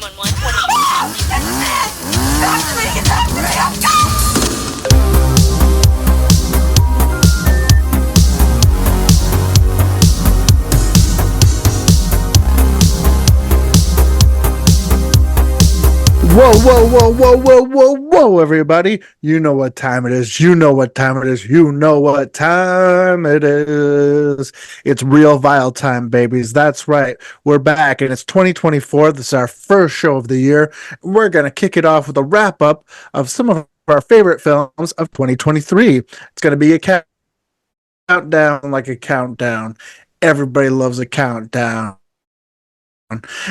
911. What are you? That's me! That's me! That's me! Whoa, whoa, whoa, whoa, whoa, whoa, whoa, everybody. You know what time it is. You know what time it is. You know what time it is. It's real Vile time, babies. That's right. We're back, and it's 2024. This is our first show of the year. We're going to kick it off with a wrap up of some of our favorite films of 2023. It's going to be a countdown like a countdown. Everybody loves a countdown.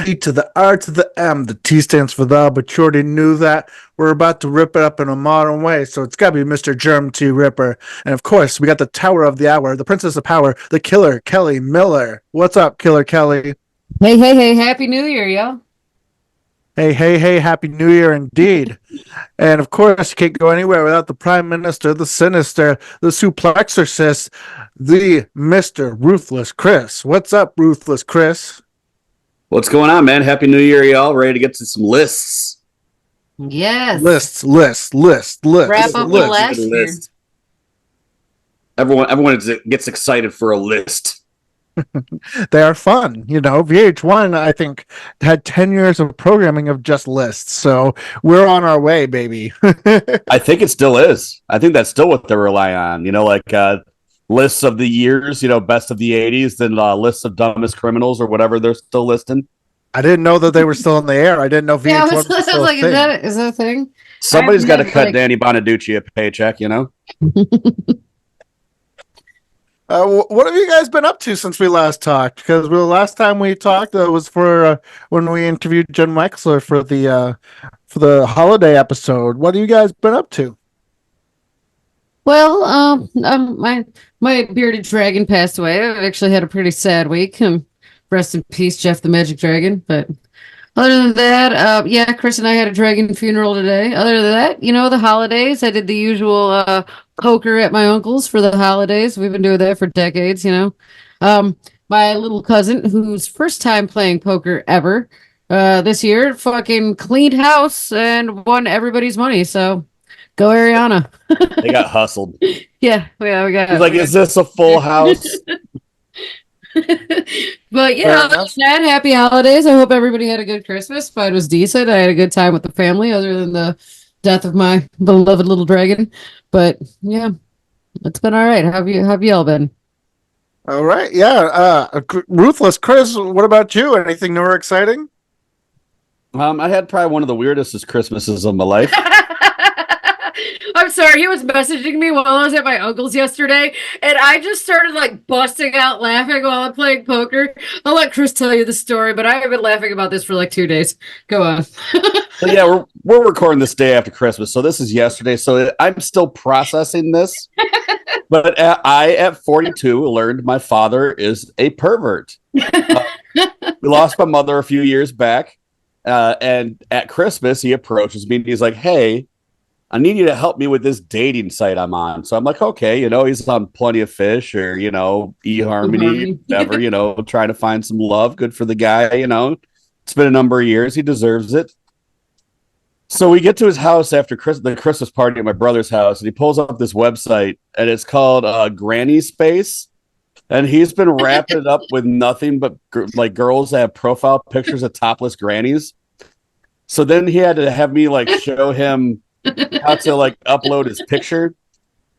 E to the R to the M. The T stands for the, but you already knew that. We're about to rip it up in a modern way, so it's got to be Mr. Germ T. Ripper. And of course, we got the Tower of the Hour, the Princess of Power, the Killer, Kelli Miller. What's up, Killer Kelli? Hey, hey, hey, Happy New Year, yo. Hey, hey, hey, Happy New Year indeed. And of course, you can't go anywhere without the Prime Minister, the Sinister, the Suplexorcist, the Mr. Ruthless Chris. What's up, Ruthless Chris? What's going on, man? Happy New Year, y'all. Ready to get to some lists. Yes. Lists. Wrap up the last year. Everyone gets excited for a list. They are fun. You know, VH1, I think, had 10 years of programming of just lists. So we're on our way, baby. I think it still is. I think that's still what they rely on. You know, like lists of the years, you know, best of the 80s, then lists of dumbest criminals or whatever they're still listing. I didn't know that they were still in the air. I didn't know VH1 Yeah, I was still like, a thing. is that a thing? Somebody's got to cut Danny Bonaducci a paycheck, you know? What have you guys been up to since we last talked? Because the last time we talked was for when we interviewed Jen Wexler for the holiday episode. What have you guys been up to? Well, my bearded dragon passed away. I actually had a pretty sad week. Rest in peace, Jeff the Magic Dragon. But other than that, yeah, Chris and I had a dragon funeral today. Other than that, you know, the holidays, I did the usual poker at my uncle's for the holidays. We've been doing that for decades, you know. My little cousin, whose first time playing poker ever this year, fucking cleaned house and won everybody's money. So go Ariana. They got hustled. Yeah, we got. He's like, is this a full house? But yeah, other than that, happy holidays. I hope everybody had a good Christmas. But it was decent. I had a good time with the family, other than the death of my beloved little dragon. But yeah, it's been all right. How have you all been? All right, yeah. Ruthless Chris, what about you? Anything new or exciting? I had probably one of the weirdest Christmases of my life. I'm sorry, he was messaging me while I was at my uncle's yesterday, and I just started like busting out laughing while I'm playing poker. I'll let Chris tell you the story, but I have been laughing about this for like 2 days. Go on. So yeah, we're recording this day after Christmas, so this is yesterday. So I'm still processing this. But I, at 42, learned my father is a pervert. We lost my mother a few years back, and at Christmas he approaches me and he's like, "Hey, I need you to help me with this dating site I'm on." So I'm like, okay, you know, he's on Plenty of Fish or, you know, eHarmony, whatever, you know, trying to find some love. Good for the guy, you know. It's been a number of years. He deserves it. So we get to his house after the Christmas party at my brother's house, and he pulls up this website, and it's called Granny Space. And he's been wrapping it up with nothing but like girls that have profile pictures of topless grannies. So then he had to have me like show him how to like upload his picture.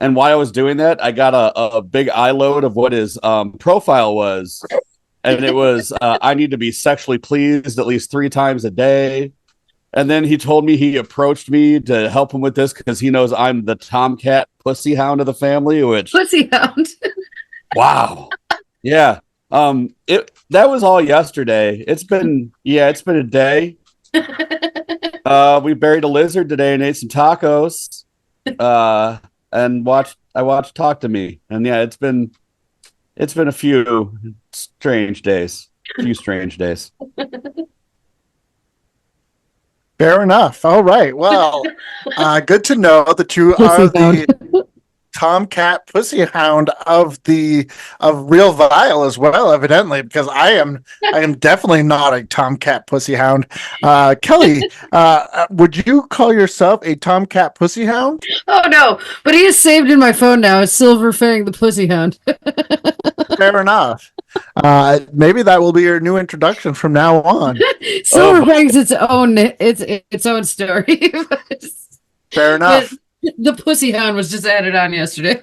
And while I was doing that, I got a big eye load of what his profile was. And it was, I need to be sexually pleased at least 3 times a day. And then he told me he approached me to help him with this because he knows I'm the tomcat pussy hound of the family, which Pussy hound. wow. Yeah. That was all yesterday. It's been a day. We buried a lizard today and ate some tacos. And I watched Talk to Me. And yeah, it's been a few strange days. Fair enough. All right. Well, good to know that you are the tomcat pussy hound of Real Vile as well, evidently, because I am definitely not a tomcat pussy hound. Kelly, would you call yourself a tomcat pussy hound? Oh no, but he is saved in my phone now as Silver Fang the Pussy Hound. Fair enough. Maybe that will be your new introduction from now on. Silver Fang's its own story. Fair enough. The Pussy Hound was just added on yesterday.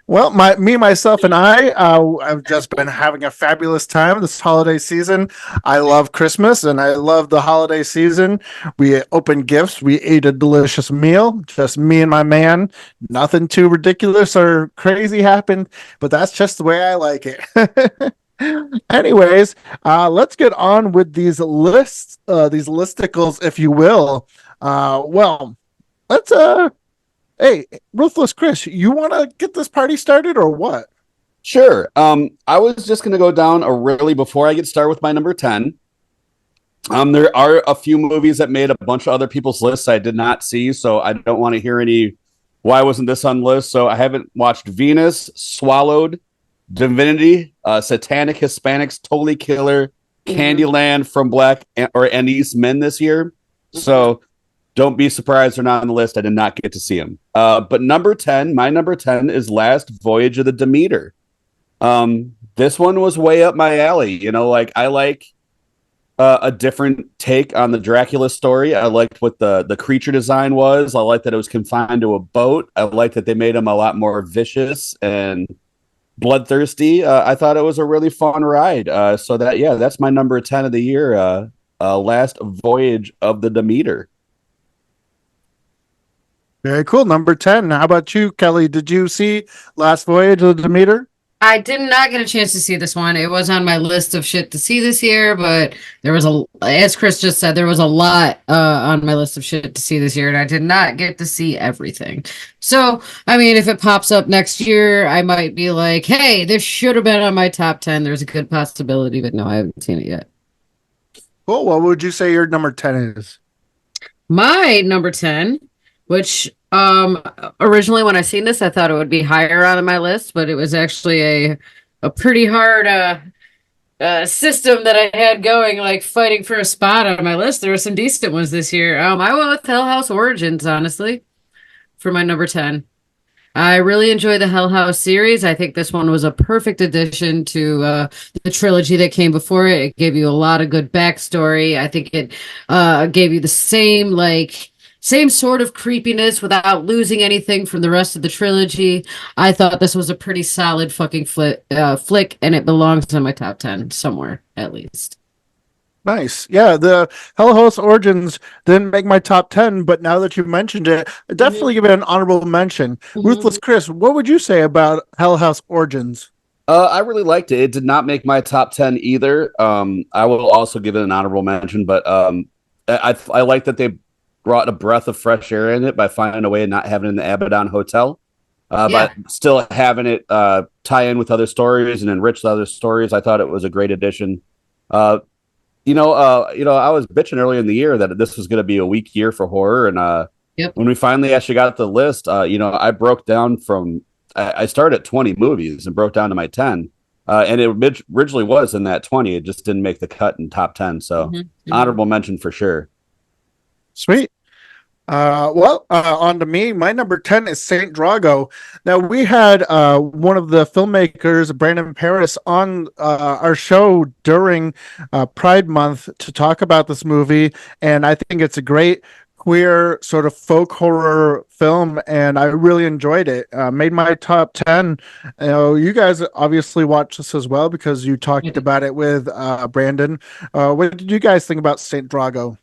Well, myself, and I've just been having a fabulous time this holiday season. I love Christmas and I love the holiday season. We opened gifts. We ate a delicious meal. Just me and my man. Nothing too ridiculous or crazy happened, but that's just the way I like it. Anyways, let's get on with these lists, these listicles, if you will. Well, let's Hey, Ruthless Chris, you want to get this party started or what? Sure. I was just going to go down before I get started with my number 10. There are a few movies that made a bunch of other people's lists I did not see, so I don't want to hear any why wasn't this on the list. So I haven't watched Venus, Swallowed, Divinity, Satanic Hispanics, Totally Killer, Candyland, From Black and East Men this year. So don't be surprised they're not on the list. I did not get to see them. But my number 10 is Last Voyage of the Demeter. This one was way up my alley. You know, like I like a different take on the Dracula story. I liked what the creature design was. I liked that it was confined to a boat. I liked that they made him a lot more vicious and bloodthirsty. I thought it was a really fun ride. That's my number 10 of the year. Last Voyage of the Demeter. Very cool. Number 10. How about you, Kelly? Did you see Last Voyage of the Demeter? I did not get a chance to see this one. It was on my list of shit to see this year, but as Chris just said, there was a lot on my list of shit to see this year, and I did not get to see everything. So, I mean, if it pops up next year, I might be like, hey, this should have been on my top 10. There's a good possibility, but no, I haven't seen it yet. Cool. What would you say your number 10 is? My number 10, which originally when I seen this, I thought it would be higher on my list, but it was actually a pretty hard system that I had going, like fighting for a spot on my list. There were some decent ones this year. I went with Hell House Origins, honestly, for my number 10. I really enjoy the Hell House series. I think this one was a perfect addition to the trilogy that came before it. It gave you a lot of good backstory. I think it gave you the same sort of creepiness without losing anything from the rest of the trilogy. I thought this was a pretty solid fucking flick, and it belongs in my top 10 somewhere, at least. Nice. Yeah, the Hell House Origins didn't make my top 10, but now that you mentioned it, I definitely give it an honorable mention. Ruthless Chris, what would you say about Hell House Origins? I really liked it. It did not make my top 10 either. I will also give it an honorable mention, but I like that they brought a breath of fresh air in it by finding a way of not having it in the Abaddon Hotel, but still having it tie in with other stories and enrich the other stories. I thought it was a great addition. I was bitching earlier in the year that this was going to be a weak year for horror, and when we finally actually got the list, I broke down I started at 20 movies and broke down to my 10, and it originally was in that 20. It just didn't make the cut in top 10, so honorable mention for sure. Sweet. On to me. My number 10 is Saint Drago. Now, we had one of the filmmakers, Brandon Paris, on our show during Pride Month to talk about this movie, and I think it's a great queer sort of folk horror film, and I really enjoyed it. Made my top 10. You guys obviously watched this as well because you talked about it with Brandon. What did you guys think about Saint Drago?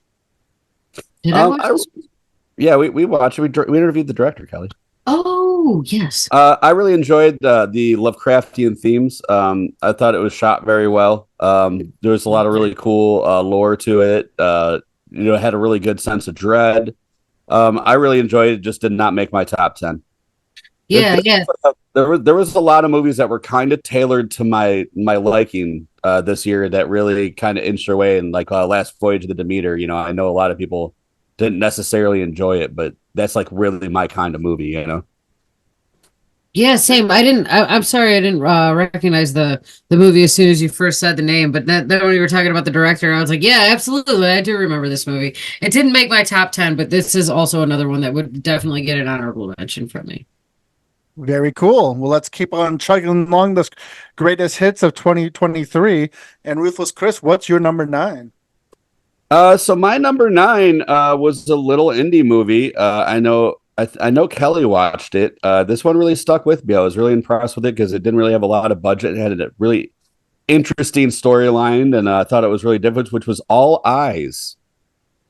Did I watch this? Yeah, we watched it. We interviewed the director, Kelly. Oh, yes. I really enjoyed the Lovecraftian themes. I thought it was shot very well. There was a lot of really cool lore to it. It had a really good sense of dread. I really enjoyed it. Just did not make my top 10. Yeah. There was a lot of movies that were kind of tailored to my liking this year that really kind of inched their way. And like Last Voyage of the Demeter, I know a lot of people didn't necessarily enjoy it, but that's like really my kind of movie, Yeah, same. I'm sorry, I didn't recognize the movie as soon as you first said the name. But then when you were talking about the director, I was like, yeah, absolutely, I do remember this movie. It didn't make my top 10, but this is also another one that would definitely get an honorable mention from me. Very cool. Well, let's keep on chugging along this greatest hits of 2023. And Ruthless Chris, what's your number 9? So my number 9 was a little indie movie. I know Kelly watched it. This one really stuck with me. I was really impressed with it because it didn't really have a lot of budget. It had a really interesting storyline, and I thought it was really different, which was All Eyes.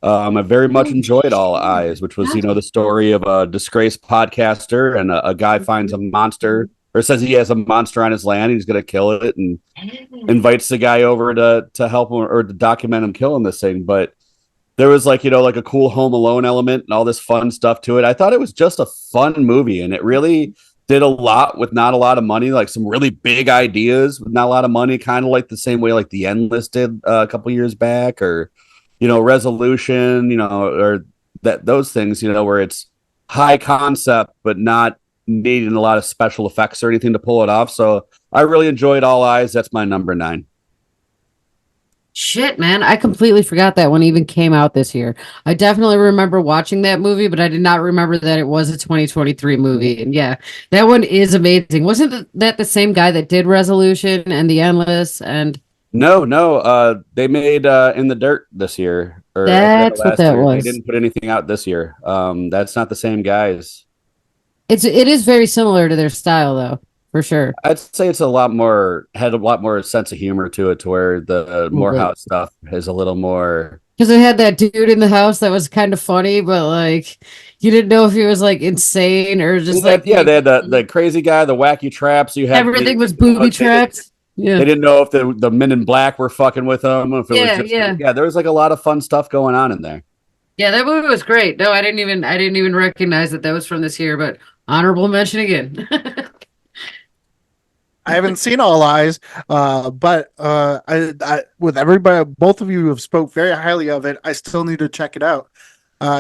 I very much enjoyed All Eyes, which was, the story of a disgraced podcaster and a guy finds a monster or says he has a monster on his land. He's going to kill it and invites the guy over to help him or to document him killing this thing. But there was like a cool Home Alone element and all this fun stuff to it. I thought it was just a fun movie, and it really did a lot with not a lot of money, like some really big ideas with not a lot of money, kind of like the same way like The Endless did a couple years back, or Resolution, or those things, where it's high concept but not needing a lot of special effects or anything to pull it off. So I really enjoyed All Eyes. That's my number 9. Shit, man, I completely forgot that one even came out this year. I definitely remember watching that movie, but I did not remember that it was a 2023 movie. And yeah, that one is amazing. Wasn't that the same guy that did Resolution and The Endless? And No. They made In the Dirt this year, or that's what last that year. They was. didn't put anything out this year. That's not the same guys. It is very similar to their style though, for sure. I'd say it's had a lot more sense of humor to it, to where the Morehouse stuff is a little more. Because it had that dude in the house that was kind of funny, but like you didn't know if he was like insane or just like They had the crazy guy, the wacky traps. You had everything was booby trapped. Yeah. They didn't know if the men in black were fucking with them. If it was just, yeah. There was like a lot of fun stuff going on in there. Yeah, that movie was great. No, I didn't even recognize that was from this year, but honorable mention again. I haven't seen All Eyes, but I with everybody, both of you have spoke very highly of it. I still need to check it out.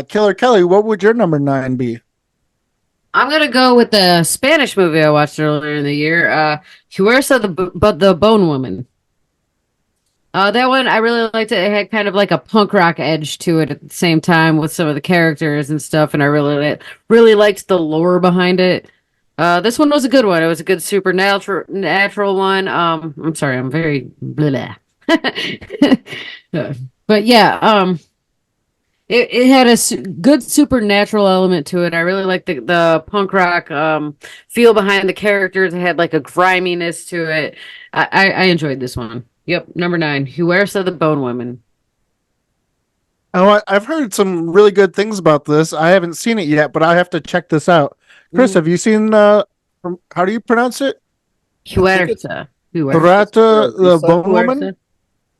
Killer Kelly, what would your number 9 be? I'm gonna go with the Spanish movie I watched earlier in the year, Huerta the Bone Woman. That one I really liked it. It had kind of like a punk rock edge to it at the same time with some of the characters and stuff, and I really liked the lore behind it. This one was a good one. It was a good supernatural natural one. I'm sorry, I'm very blah. But yeah, it had a good supernatural element to it. I really liked the punk rock feel behind the characters. It had like a griminess to it. I enjoyed this one. Yep, number 9, Huerta the Bone Woman. Oh, I've heard some really good things about this. I haven't seen it yet, but I have to check this out. Chris, have you seen? How do you pronounce it? Huerta. Huerta the Bone Woman.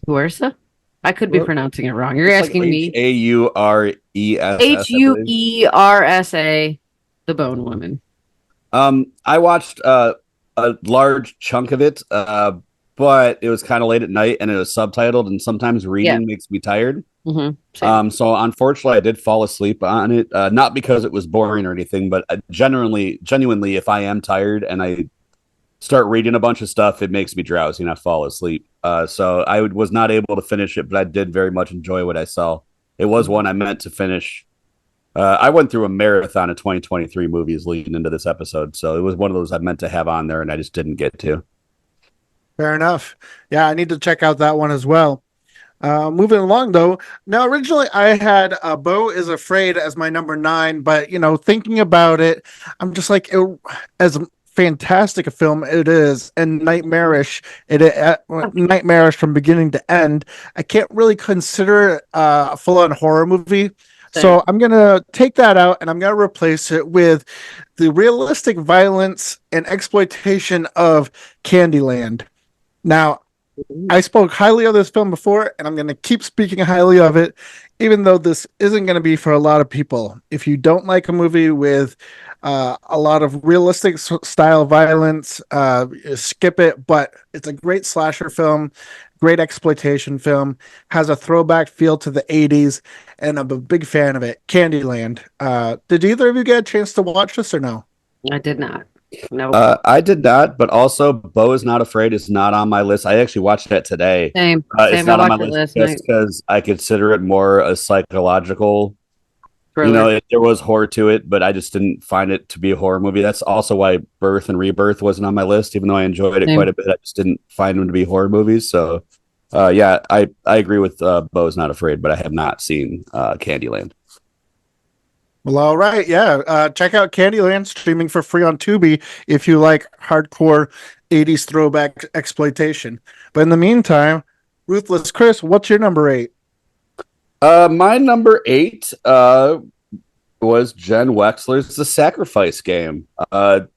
Huerta. I could be pronouncing it wrong. You're asking me. Huersa, the Bone Woman. I watched a large chunk of it, but it was kind of late at night and it was subtitled, and sometimes reading makes me tired. Mm-hmm. So unfortunately, I did fall asleep on it. Not because it was boring or anything, but genuinely, if I am tired and I start reading a bunch of stuff, it makes me drowsy and I fall asleep. So I was not able to finish it, but I did very much enjoy what I saw. It was one I meant to finish. I went through a marathon of 2023 movies leading into this episode, so it was one of those I meant to have on there and I just didn't get to. Fair enough. Yeah, I need to check out that one as well. Moving along though. Now, originally I had Beau is Afraid as my number 9, but thinking about it, I'm just like, as fantastic a film it is, and nightmarish nightmarish from beginning to end, I can't really consider it a full-on horror movie. So I'm gonna take that out and I'm gonna replace it with the realistic violence and exploitation of Candyland. Now, I spoke highly of this film before, and I'm going to keep speaking highly of it, even though this isn't going to be for a lot of people. If you don't like a movie with a lot of realistic style violence, skip it. But it's a great slasher film, great exploitation film, has a throwback feel to the 80s, and I'm a big fan of it. Candyland. Did either of you get a chance to watch this or no? I did not. Nope. I did not, but also Bo is Not Afraid is not on my list. I actually watched that today. Same. It's I not on my watched it list last just night. because I consider it more a psychological. Thriller. There was horror to it, but I just didn't find it to be a horror movie. That's also why Birth and Rebirth wasn't on my list, even though I enjoyed it quite Same. a bit. I just didn't find them to be horror movies. So, yeah, I agree with Bo is Not Afraid, but I have not seen Candyland. Well, all right, yeah. Check out Candyland streaming for free on Tubi if you like hardcore '80s throwback exploitation. But in the meantime, Ruthless Chris, what's your number 8? My number 8 was Jen Wexler's The Sacrifice Game.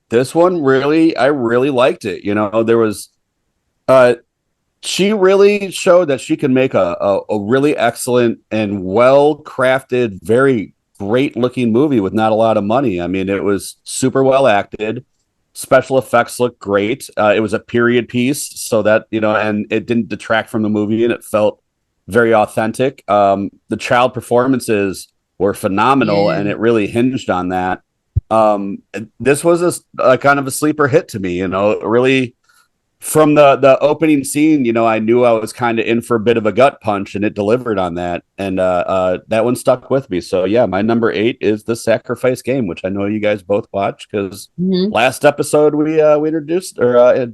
This one I really liked it. There was uh, she really showed that she can make a really excellent and well crafted, very great looking movie with not a lot of money. I mean, it was super well acted. Special effects looked great. It was a period piece, so that and it didn't detract from the movie, and it felt very authentic. The child performances were phenomenal, Yeah. and it really hinged on that. This was a kind of a sleeper hit to me. Really from the opening scene, I knew I was kind of in for a bit of a gut punch, and it delivered on that. And that one stuck with me. So yeah, my number 8 is The Sacrifice Game, which I know you guys both watched because Mhm. last episode we introduced or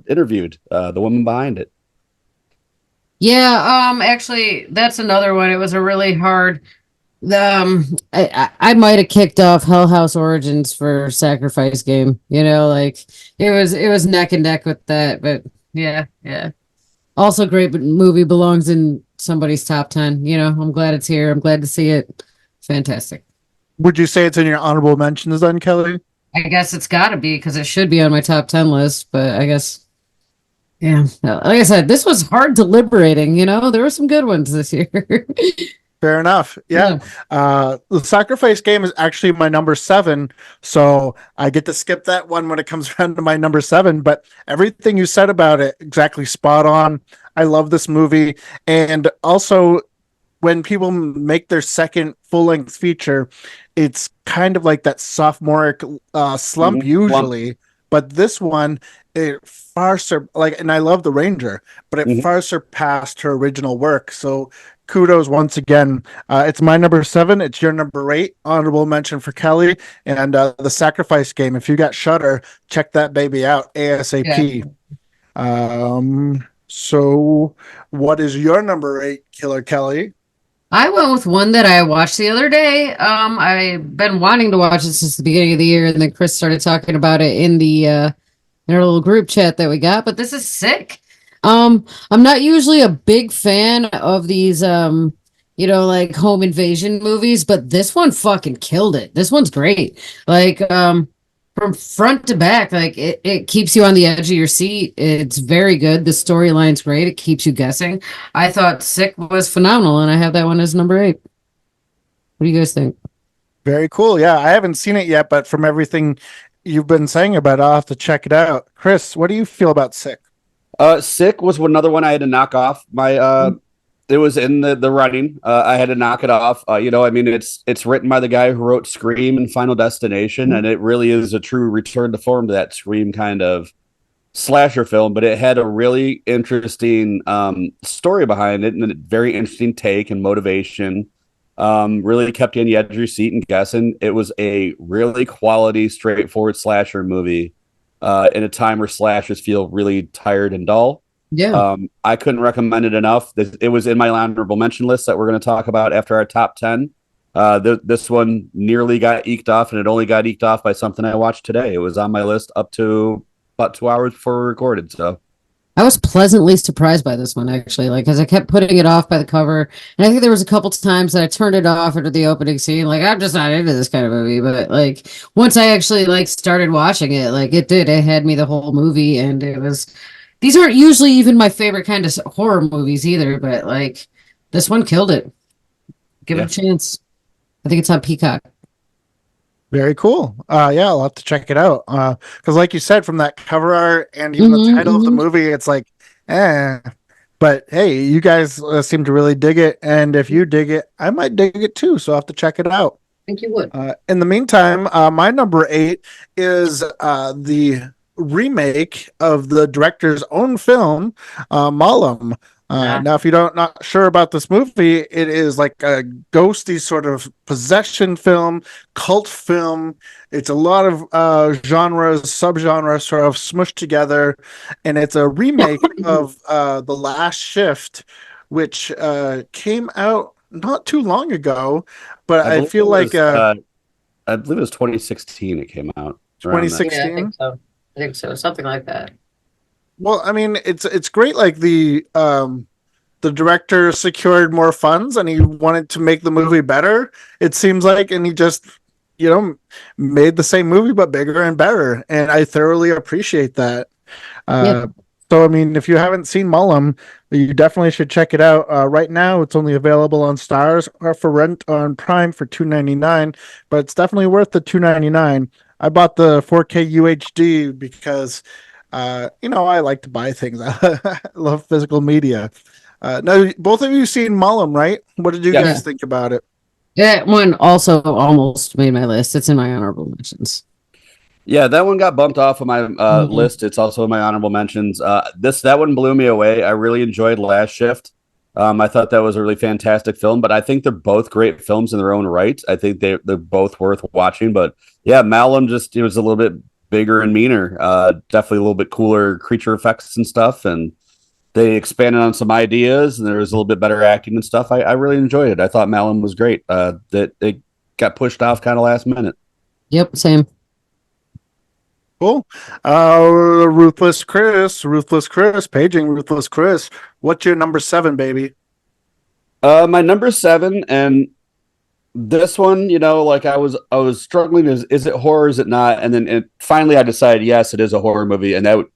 interviewed the woman behind it. Yeah, actually, that's another one. It was a really hard. I might have kicked off Hell House Origins for Sacrifice Game. Like it was neck and neck with that. But yeah, yeah. Also great, but movie belongs in somebody's top 10. I'm glad it's here. I'm glad to see it. Fantastic. Would you say it's in your honorable mentions then, Kelly? I guess it's got to be because it should be on my top 10 list. But I guess, yeah. Like I said, this was hard deliberating. There were some good ones this year. Fair enough. Yeah. The Sacrifice Game is actually my number 7, so I get to skip that one when it comes around to my number 7. But everything you said about it, exactly spot on. I love this movie, and also when people make their second full length feature, it's kind of like that sophomoric slump Slump. usually. But this one, it and I love the Ranger, but it Mhm. far surpassed her original work. So kudos once again. It's my number 7. It's your number 8. Honorable mention for Kelly and The Sacrifice Game. If you got Shudder, check that baby out Yeah. ASAP. So what is your number 8, Killer Kelly? I went with one that I watched the other day. I've been wanting to watch it since the beginning of the year, and then Chris started talking about it in our little group chat that we got. But this is sick. I'm not usually a big fan of these like home invasion movies, but this one fucking killed it. This one's great. Like from front to back, like it keeps you on the edge of your seat. It's very good. The storyline's great. It keeps you guessing. I thought Sick was phenomenal, and I have that one as number 8. What do you guys think? Very cool. Yeah, I haven't seen it yet, but from everything you've been saying about it, I'll have to check it out. Chris, what do you feel about Sick? Sick was another one I had to knock off. It was in the running. I had to knock it off. I mean, it's written by the guy who wrote Scream and Final Destination, and it really is a true return to form to that Scream kind of slasher film. But it had a really interesting story behind it, and a very interesting take and motivation. Really kept you in the edge of your seat and guessing. It was a really quality, straightforward slasher movie in a time where slashers feel really tired and dull. Yeah. I couldn't recommend it enough. It was in my honorable mention list that we're going to talk about after our top 10. This one nearly got eked off, and it only got eked off by something I watched today. It was on my list up to about 2 hours before we recorded. So I was pleasantly surprised by this one, actually, like, because I kept putting it off by the cover. And I think there was a couple times that I turned it off after the opening scene. Like, I'm just not into this kind of movie. But, like, once I actually, like, started watching it, like, it had me the whole movie. And these aren't usually even my favorite kind of horror movies either. But, like, this one killed it. Give it a chance. I think it's on Peacock. Very cool. Yeah, I'll have to check it out. Because like you said, from that cover art and even the title of the movie, it's like, eh. But hey, you guys seem to really dig it, and if you dig it, I might dig it too. So I'll have to check it out. think you would. In the meantime, my number 8 is the remake of the director's own film, Malum. Now, if you don't not sure about this movie, it is like a ghosty sort of possession film, cult film. It's a lot of genres, subgenres sort of smushed together, and it's a remake of The Last Shift, which came out not too long ago, but I I believe feel it like was, I believe it was 2016. It came out around that. Yeah, I 2016. think so. I think so. Something like that. Well, I mean, it's great. Like the director secured more funds and he wanted to make the movie better. It seems like, and he just made the same movie but bigger and better. And I thoroughly appreciate that. Yeah. So, I mean, if you haven't seen Mullum, you definitely should check it out. Right now, it's only available on Stars or for rent on Prime for $2.99, but it's definitely worth the $2.99. I bought the 4K UHD because, I like to buy things. I love physical media. Now, both of you seen Mullum, right? What did you Yes. guys think about it? That one also almost made my list. It's in my honorable mentions. Yeah, that one got bumped off of my Mhm. list. It's also in my honorable mentions. That one blew me away. I really enjoyed Last Shift. I thought that was a really fantastic film, but I think they're both great films in their own right. I think they're both worth watching. But yeah, Malum it was a little bit bigger and meaner. Definitely a little bit cooler creature effects and stuff, and they expanded on some ideas, and there was a little bit better acting and stuff. I really enjoyed it. I thought Malum was great. That it got pushed off kind of last minute. Yep, same. Cool. Ruthless Chris, paging Ruthless Chris. What's your number 7, baby? My number 7, and this one, like I was struggling. Is it horror? Is it not? And then finally, I decided yes, it is a horror movie, and that would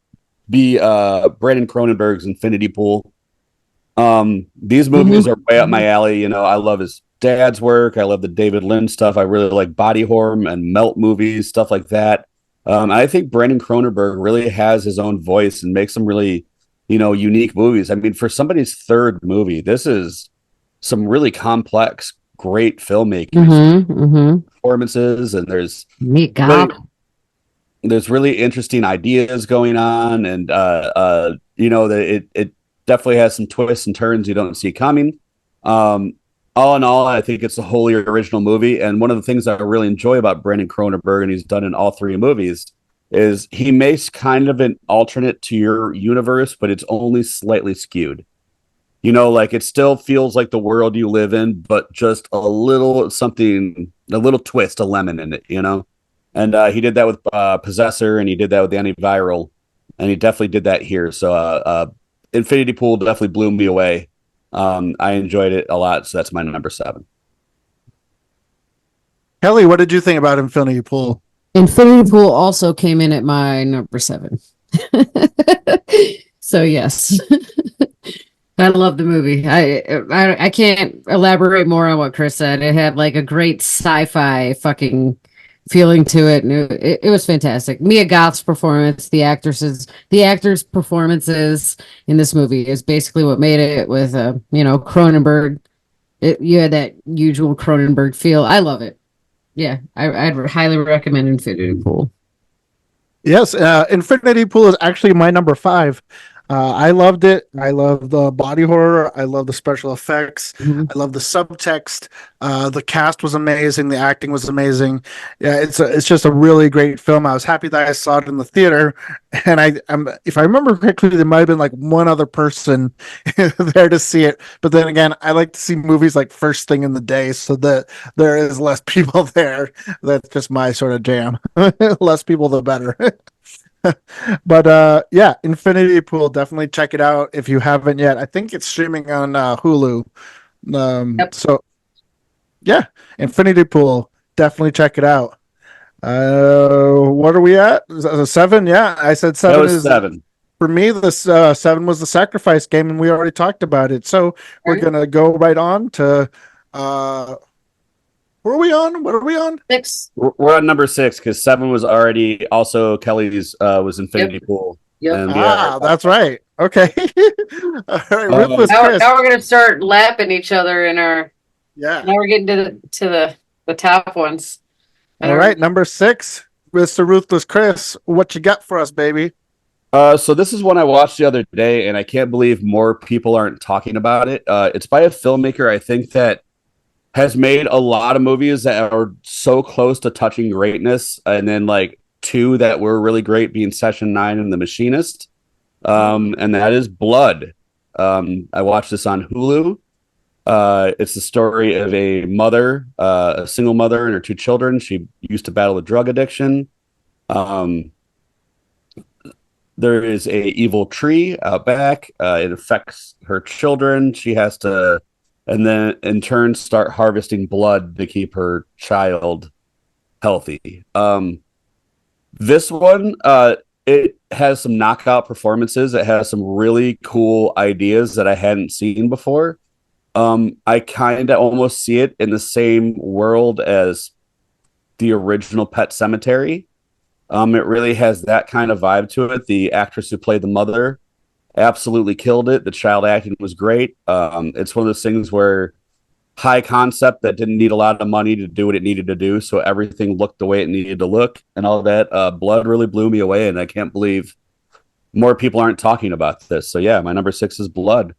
be Brandon Cronenberg's Infinity Pool. These movies are way up my alley. I love his dad's work. I love the David Lynch stuff. I really like body horror and melt movies, stuff like that. I think Brandon Cronenberg really has his own voice and makes some really, unique movies. I mean, for somebody's third movie, this is some really complex, great filmmaking performances, and there's really interesting ideas going on, and that it definitely has some twists and turns you don't see coming. All in all, I think it's a wholly original movie. And one of the things I really enjoy about Brandon Cronenberg, and he's done in all 3 movies, is he makes kind of an alternate to your universe, but it's only slightly skewed. Like it still feels like the world you live in, but just a little twist, a lemon in it, And he did that with Possessor, and he did that with the Antiviral, and he definitely did that here. So Infinity Pool definitely blew me away. I enjoyed it a lot, so that's my number 7. Kelly, what did you think about Infinity Pool? Infinity Pool also came in at my number 7. So yes. I love the movie. I can't elaborate more on what Chris said. It had like a great sci-fi fucking feeling to it, and it was fantastic. Mia Goth's performance, the actors' performances in this movie is basically what made it. With Cronenberg, you had that usual Cronenberg feel. I love it. Yeah, I'd highly recommend Infinity Pool. Yes, Infinity Pool is actually my number 5. I loved it. I love the body horror. I love the special effects. I love the subtext. The cast was amazing. The acting was amazing. Yeah, it's just a really great film. I was happy that I saw it in the theater, and if I remember correctly, there might have been like one other person there to see it. But then again, I like to see movies like first thing in the day, so that there is less people there. That's just my sort of jam. Less people, the better. But yeah, Infinity Pool, definitely check it out if you haven't yet. I think it's streaming on Hulu. Yep. So yeah, Infinity Pool, definitely check it out. What are we at? 7? Yeah, I said 7 That was is 7. for me. This 7 was the sacrifice game, and we already talked about it. So we're gonna go right on to where are we on? What are we on? 6. We're on number 6 because 7 was already also Kelly's was Infinity Pool. Yep. And That's right. Okay. All right, Ruthless Now Chris. we're gonna start lapping each other in our. Yeah. Now we're getting to the the top ones. All right, number 6, Mr. Ruthless Chris. What you got for us, baby? So this is one I watched the other day, and I can't believe more people aren't talking about it. It's by a filmmaker I think that has made a lot of movies that are so close to touching greatness, and then like two that were really great, being Session 9 and The Machinist, and that is Blood. I watched this on Hulu. It's the story of a mother, a single mother, and her 2 children. She used to battle a drug addiction. There is a evil tree out back. It affects her children. She has to, and then in turn, start harvesting blood to keep her child healthy. This one, it has some knockout performances. It has some really cool ideas that I hadn't seen before. I kind of almost see it in the same world as the original Pet Sematary. It really has that kind of vibe to it. The actress who played the mother absolutely killed it. The child acting was great. It's one of those things where high concept that didn't need a lot of money to do what it needed to do, so everything looked the way it needed to look and all that. Blood really blew me away, and I can't believe more people aren't talking about this. So yeah, my number 6 is Blood.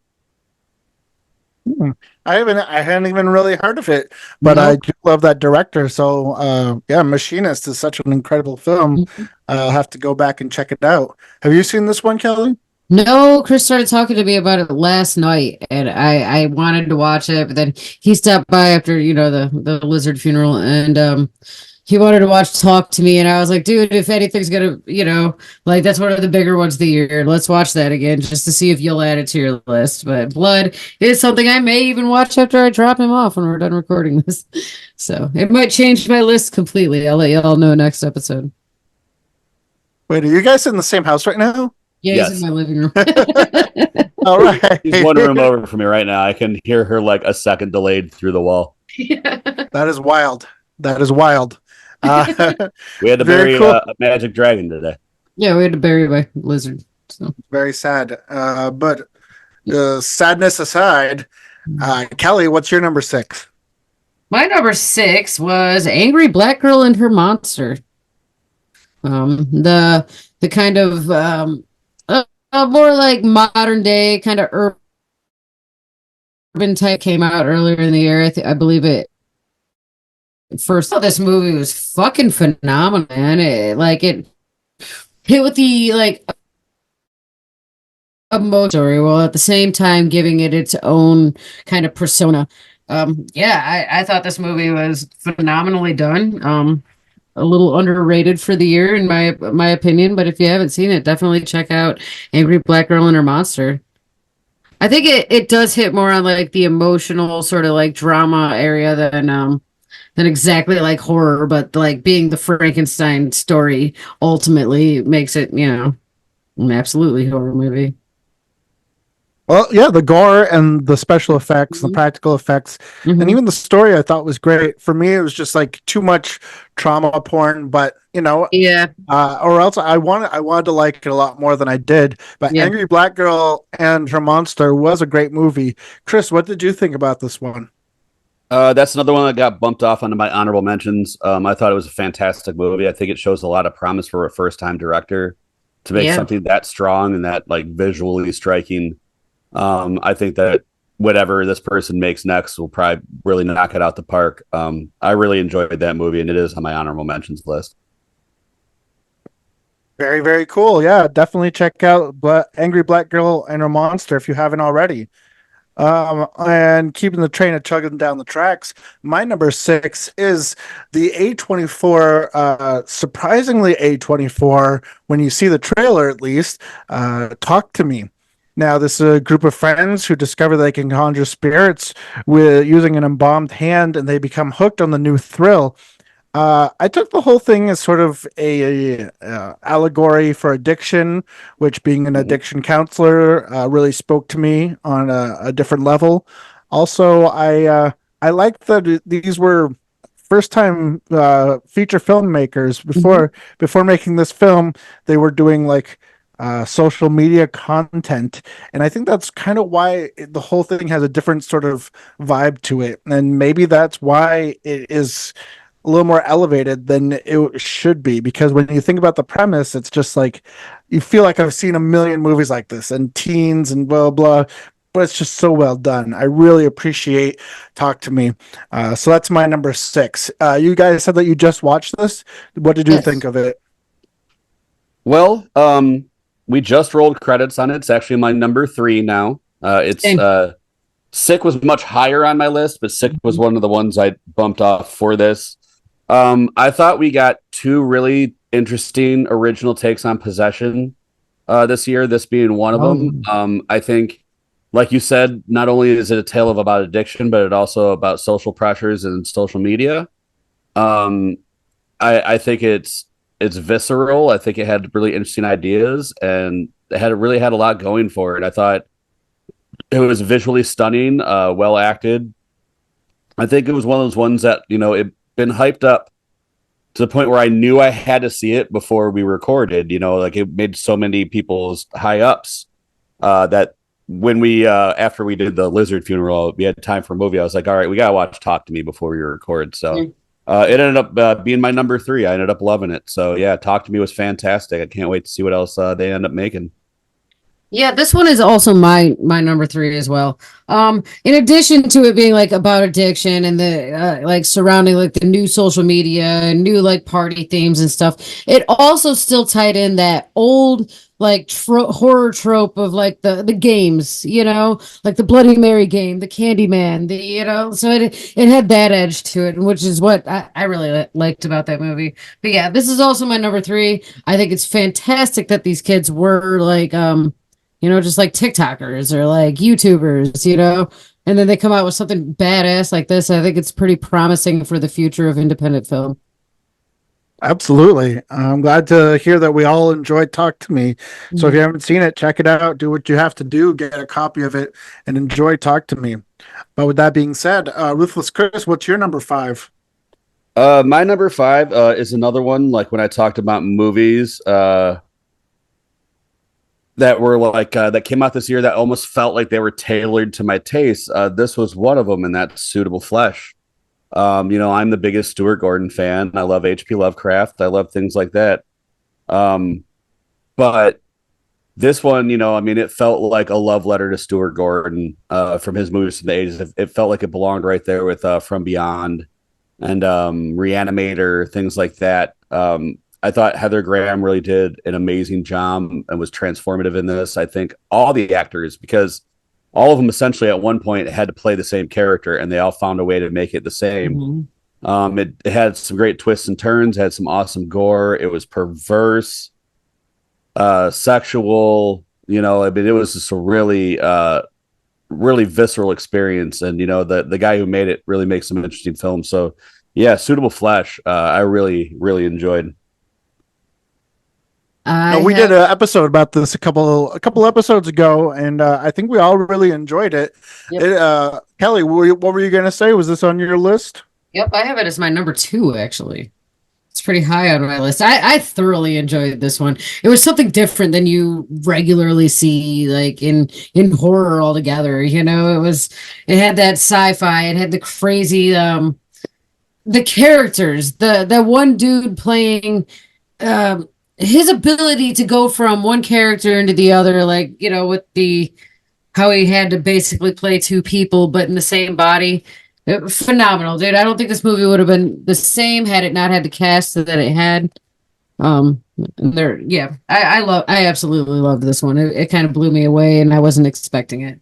I hadn't even really heard of it, but I do love that director. So yeah, Machinist is such an incredible film. I'll have to go back and check it out. Have you seen this one, Kelly? No, Chris started talking to me about it last night, and I wanted to watch it, but then he stopped by after, the lizard funeral, and he wanted to talk to me, and I was like, dude, if anything's gonna, like that's one of the bigger ones of the year. Let's watch that again just to see if you'll add it to your list. But Blood is something I may even watch after I drop him off when we're done recording this. So it might change my list completely. I'll let y'all know next episode. Wait, are you guys in the same house right now? Yeah, Yes. he's in my living room. All right. She's one room over from me right now. I can hear her like a second delayed through the wall. That is wild. That is wild. We had to Very bury cool. a magic dragon today. Yeah, we had to bury my lizard. So Very sad. But sadness aside, Kelly, what's your number 6? my number 6 was Angry Black Girl and Her Monster. The kind of more like modern day kind of urban type came out earlier in the year. I believe it first. This movie was fucking phenomenal, man. It hit with the emotion story while at the same time giving it its own kind of persona. Yeah, I thought this movie was phenomenally done. A little underrated for the year in my opinion, but if you haven't seen it, definitely check out Angry Black Girl and Her Monster. I think it does hit more on like the emotional sort of like drama area than exactly like horror, but like being the Frankenstein story ultimately makes it, an absolutely horror movie. Well, yeah, the gore and the special effects, the practical effects, and even the story I thought was great. For me, it was just like too much trauma porn, but Yeah. or else I wanted to like it a lot more than I did. But Yeah. Angry Black Girl and Her Monster was a great movie. Chris, what did you think about this one? That's another one that got bumped off onto my honorable mentions. I thought it was a fantastic movie. I think it shows a lot of promise for a first-time director to make something that strong and that like visually striking. I think that whatever this person makes next will probably really knock it out the park. I really enjoyed that movie, and it is on my honorable mentions list. Very, very cool. Yeah, definitely check out Angry Black Girl and Her Monster if you haven't already. And keeping the train of chugging down the tracks, my number 6 is the A24, surprisingly A24, when you see the trailer at least, Talk to Me. Now, this is a group of friends who discover they can conjure spirits with using an embalmed hand, and they become hooked on the new thrill. I took the whole thing as sort of a allegory for addiction, which being an addiction counselor really spoke to me on a different level. Also, I liked that these were first time feature filmmakers. Before making this film, they were doing like social media content. And I think that's kind of why the whole thing has a different sort of vibe to it. And maybe that's why it is a little more elevated than it should be. Because when you think about the premise, it's just like you feel like I've seen a million movies like this and teens and blah, blah. But it's just so well done. I really appreciate Talk to Me. So that's my number 6. You guys said that you just watched this. What did you think of it? Well, we just rolled credits on it. It's actually my number 3 now. It's Sick was much higher on my list, but Sick was one of the ones I bumped off for this. I thought we got 2 really interesting original takes on possession this year, this being one of them. I think, like you said, not only is it a tale of about addiction, but it also about social pressures and social media. I think it's visceral. I think it had really interesting ideas, and it really had a lot going for it. I thought it was visually stunning, well acted. I think it was one of those ones that, it been hyped up to the point where I knew I had to see it before we recorded. Like it made so many people's high ups that when we after we did the lizard funeral, we had time for a movie. I was like, all right, we gotta watch Talk to Me before we record. So it ended up being my number 3. I ended up loving it. So yeah, Talk to Me was fantastic. I can't wait to see what else they end up making. Yeah, this one is also my number 3 as well. In addition to it being like about addiction and the like surrounding like the new social media and new like party themes and stuff, it also still tied in that old like horror trope of like the games, like the Bloody Mary game, the Candyman, so it had that edge to it, which is what I really liked about that movie. But yeah, this is also my number 3. I think it's fantastic that these kids were like just like TikTokers or like YouTubers, and then they come out with something badass like this. I think it's pretty promising for the future of independent film. Absolutely. I'm glad to hear that we all enjoyed Talk to Me. So if you haven't seen it, check it out. Do what you have to do, get a copy of it, and enjoy Talk to Me. But with that being said, Ruthless Chris, what's your number 5? My number 5 is another one, like when I talked about movies that were like that came out this year that almost felt like they were tailored to my taste. This was one of them, and that's Suitable Flesh. I'm the biggest Stuart Gordon fan. I love H.P. Lovecraft. I love things like that. But this one, it felt like a love letter to Stuart Gordon from his movies from the 80s. It felt like it belonged right there with From Beyond and Reanimator, things like that. I thought Heather Graham really did an amazing job and was transformative in this. I think all the actors, because all of them essentially at one point had to play the same character, and they all found a way to make it the same. Mm-hmm. It had some great twists and turns, had some awesome gore. It was perverse, sexual. It was just a really, really visceral experience. And the guy who made it really makes some interesting films. So yeah, Suitable Flesh, I really, really enjoyed. We did an episode about this a couple episodes ago, and I think we all really enjoyed it. Yep. Kelly, what were you going to say? Was this on your list? Yep, I have it as my number 2, actually. It's pretty high on my list. I thoroughly enjoyed this one. It was something different than you regularly see, like in horror altogether. It had that sci-fi. It had the crazy, the characters. The one dude playing. His ability to go from one character into the other, like, with how he had to basically play 2 people, but in the same body. Phenomenal, dude. I don't think this movie would have been the same had it not had the cast that it had. I absolutely loved this one. It kind of blew me away, and I wasn't expecting it.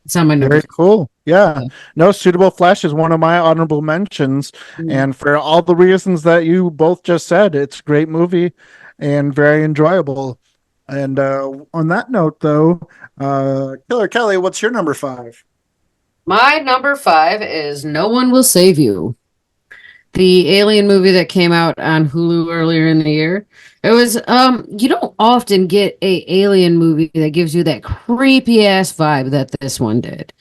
It's on my number. Very cool. Yeah. No, Suitable Flesh is one of my honorable mentions. Mm-hmm. And for all the reasons that you both just said, it's a great movie and very enjoyable. And on that note, though, Killer Kelly, what's your number 5? My number 5 is No One Will Save You. The Alien movie that came out on Hulu earlier in the year. It was, you don't often get a Alien movie that gives you that creepy ass vibe that this one did.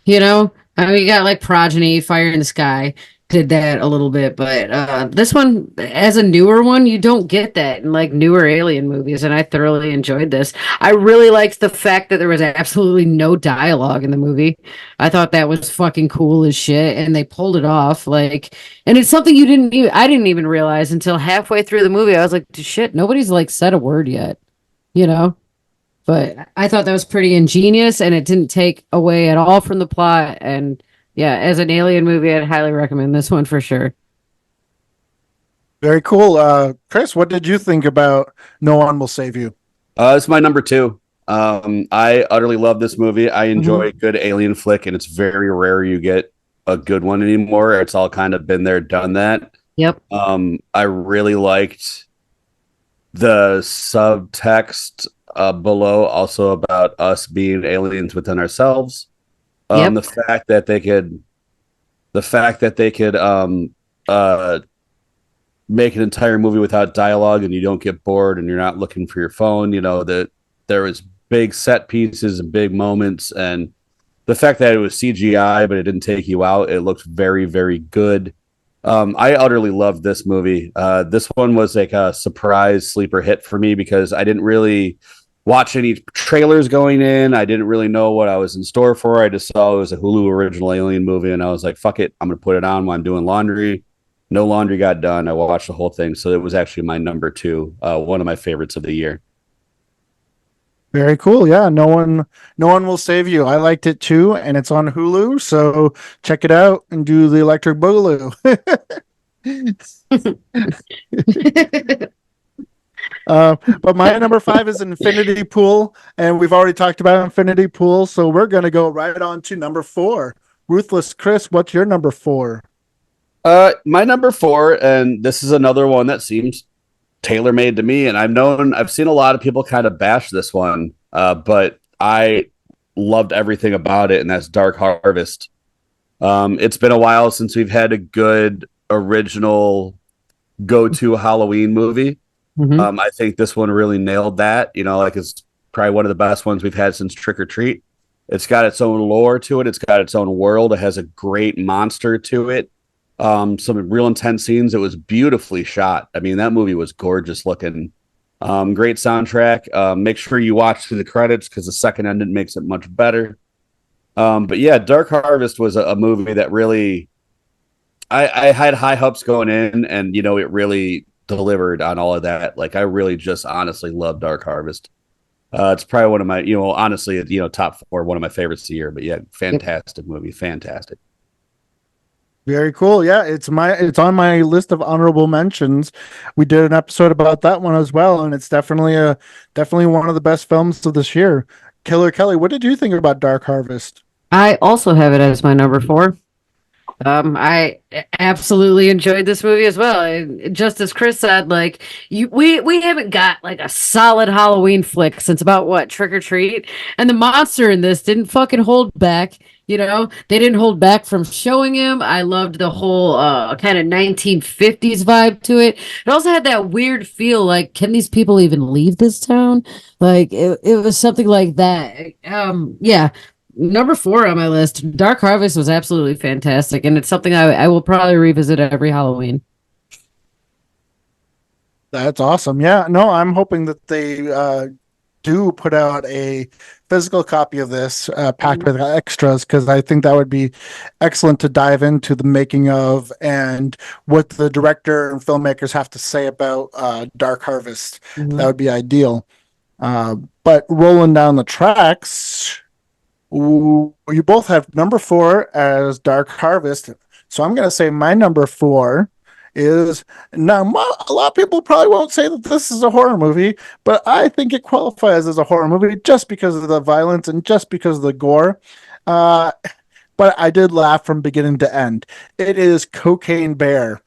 You got like Progeny, Fire in the Sky. did that a little bit, but this one, as a newer one, you don't get that in like newer Alien movies, and I thoroughly enjoyed this. I really liked the fact that there was absolutely no dialogue in the movie. I thought that was fucking cool as shit, and they pulled it off. Like, and it's something I didn't even realize until halfway through the movie. I was like, shit, nobody's like said a word yet, you know? But I thought that was pretty ingenious, and it didn't take away at all from the plot. And yeah, as an Alien movie, I'd highly recommend this one for sure. Very cool. Chris, what did you think about No One Will Save You? It's my number two. I utterly love this movie. I enjoy a good alien flick, and it's very rare you get a good one anymore. It's all kind of been there, done that. Yep. I really liked the subtext below, also about us being aliens within ourselves. Yep. The fact that they could make an entire movie without dialogue and you don't get bored and you're not looking for your phone. You know, that there was big set pieces and big moments, and the fact that it was CGI but it didn't take you out. It looked very, very good. I utterly loved this movie. This one was like a surprise sleeper hit for me because I didn't really watch any trailers going in. I didn't really know what I was in store for. I just saw it was a Hulu original Alien movie, and I was like, fuck it, I'm going to put it on while I'm doing laundry. No laundry got done. I watched the whole thing. So it was actually my number two, one of my favorites of the year. Very cool. Yeah, no one will save you. I liked it too, and it's on Hulu, so check it out and do the electric boogaloo. But my number 5 is Infinity Pool, and we've already talked about Infinity Pool, so we're gonna go right on to number 4. Ruthless Chris, what's your number 4? My number 4, and this is another one that seems tailor made to me, and I've seen a lot of people kind of bash this one, but I loved everything about it, and that's Dark Harvest. It's been a while since we've had a good original go-to Halloween movie. Mhm. I think this one really nailed that. You know, like it's probably one of the best ones we've had since Trick or Treat. It's got its own lore to it. It's got its own world. It has a great monster to it. Some real intense scenes. It was beautifully shot. I mean, that movie was gorgeous looking. Great soundtrack. Make sure you watch through the credits because the second ending makes it much better. But yeah, Dark Harvest was a movie that really, I had high hopes going in, and you know, it really delivered on all of that. Like, I really just honestly love Dark Harvest. It's probably one of my, honestly, top 4, one of my favorites of the year. But yeah, fantastic movie, fantastic. Very cool. Yeah, it's on my list of honorable mentions. We did an episode about that one as well, and it's definitely one of the best films of this year. Killer Kelly, what did you think about Dark Harvest? I also have it as my number 4. I absolutely enjoyed this movie as well. Just as Chris said, like we haven't got like a solid Halloween flick since about what, Trick or Treat, and the monster in this didn't fucking hold back. You know, they didn't hold back from showing him. I loved the whole kind of 1950s vibe to it. It also had that weird feel like, can these people even leave this town? Like it was something like that. Yeah, number 4 on my list, Dark Harvest was absolutely fantastic, and it's something I will probably revisit every Halloween. That's awesome. Yeah, no, I'm hoping that they do put out a physical copy of this packed with extras, because I think that would be excellent to dive into the making of and what the director and filmmakers have to say about Dark Harvest. That would be ideal. But rolling down the tracks, you both have number 4 as Dark Harvest. So I'm going to say my number 4 is, now a lot of people probably won't say that this is a horror movie, but I think it qualifies as a horror movie just because of the violence and just because of the gore. But I did laugh from beginning to end. It is Cocaine Bear.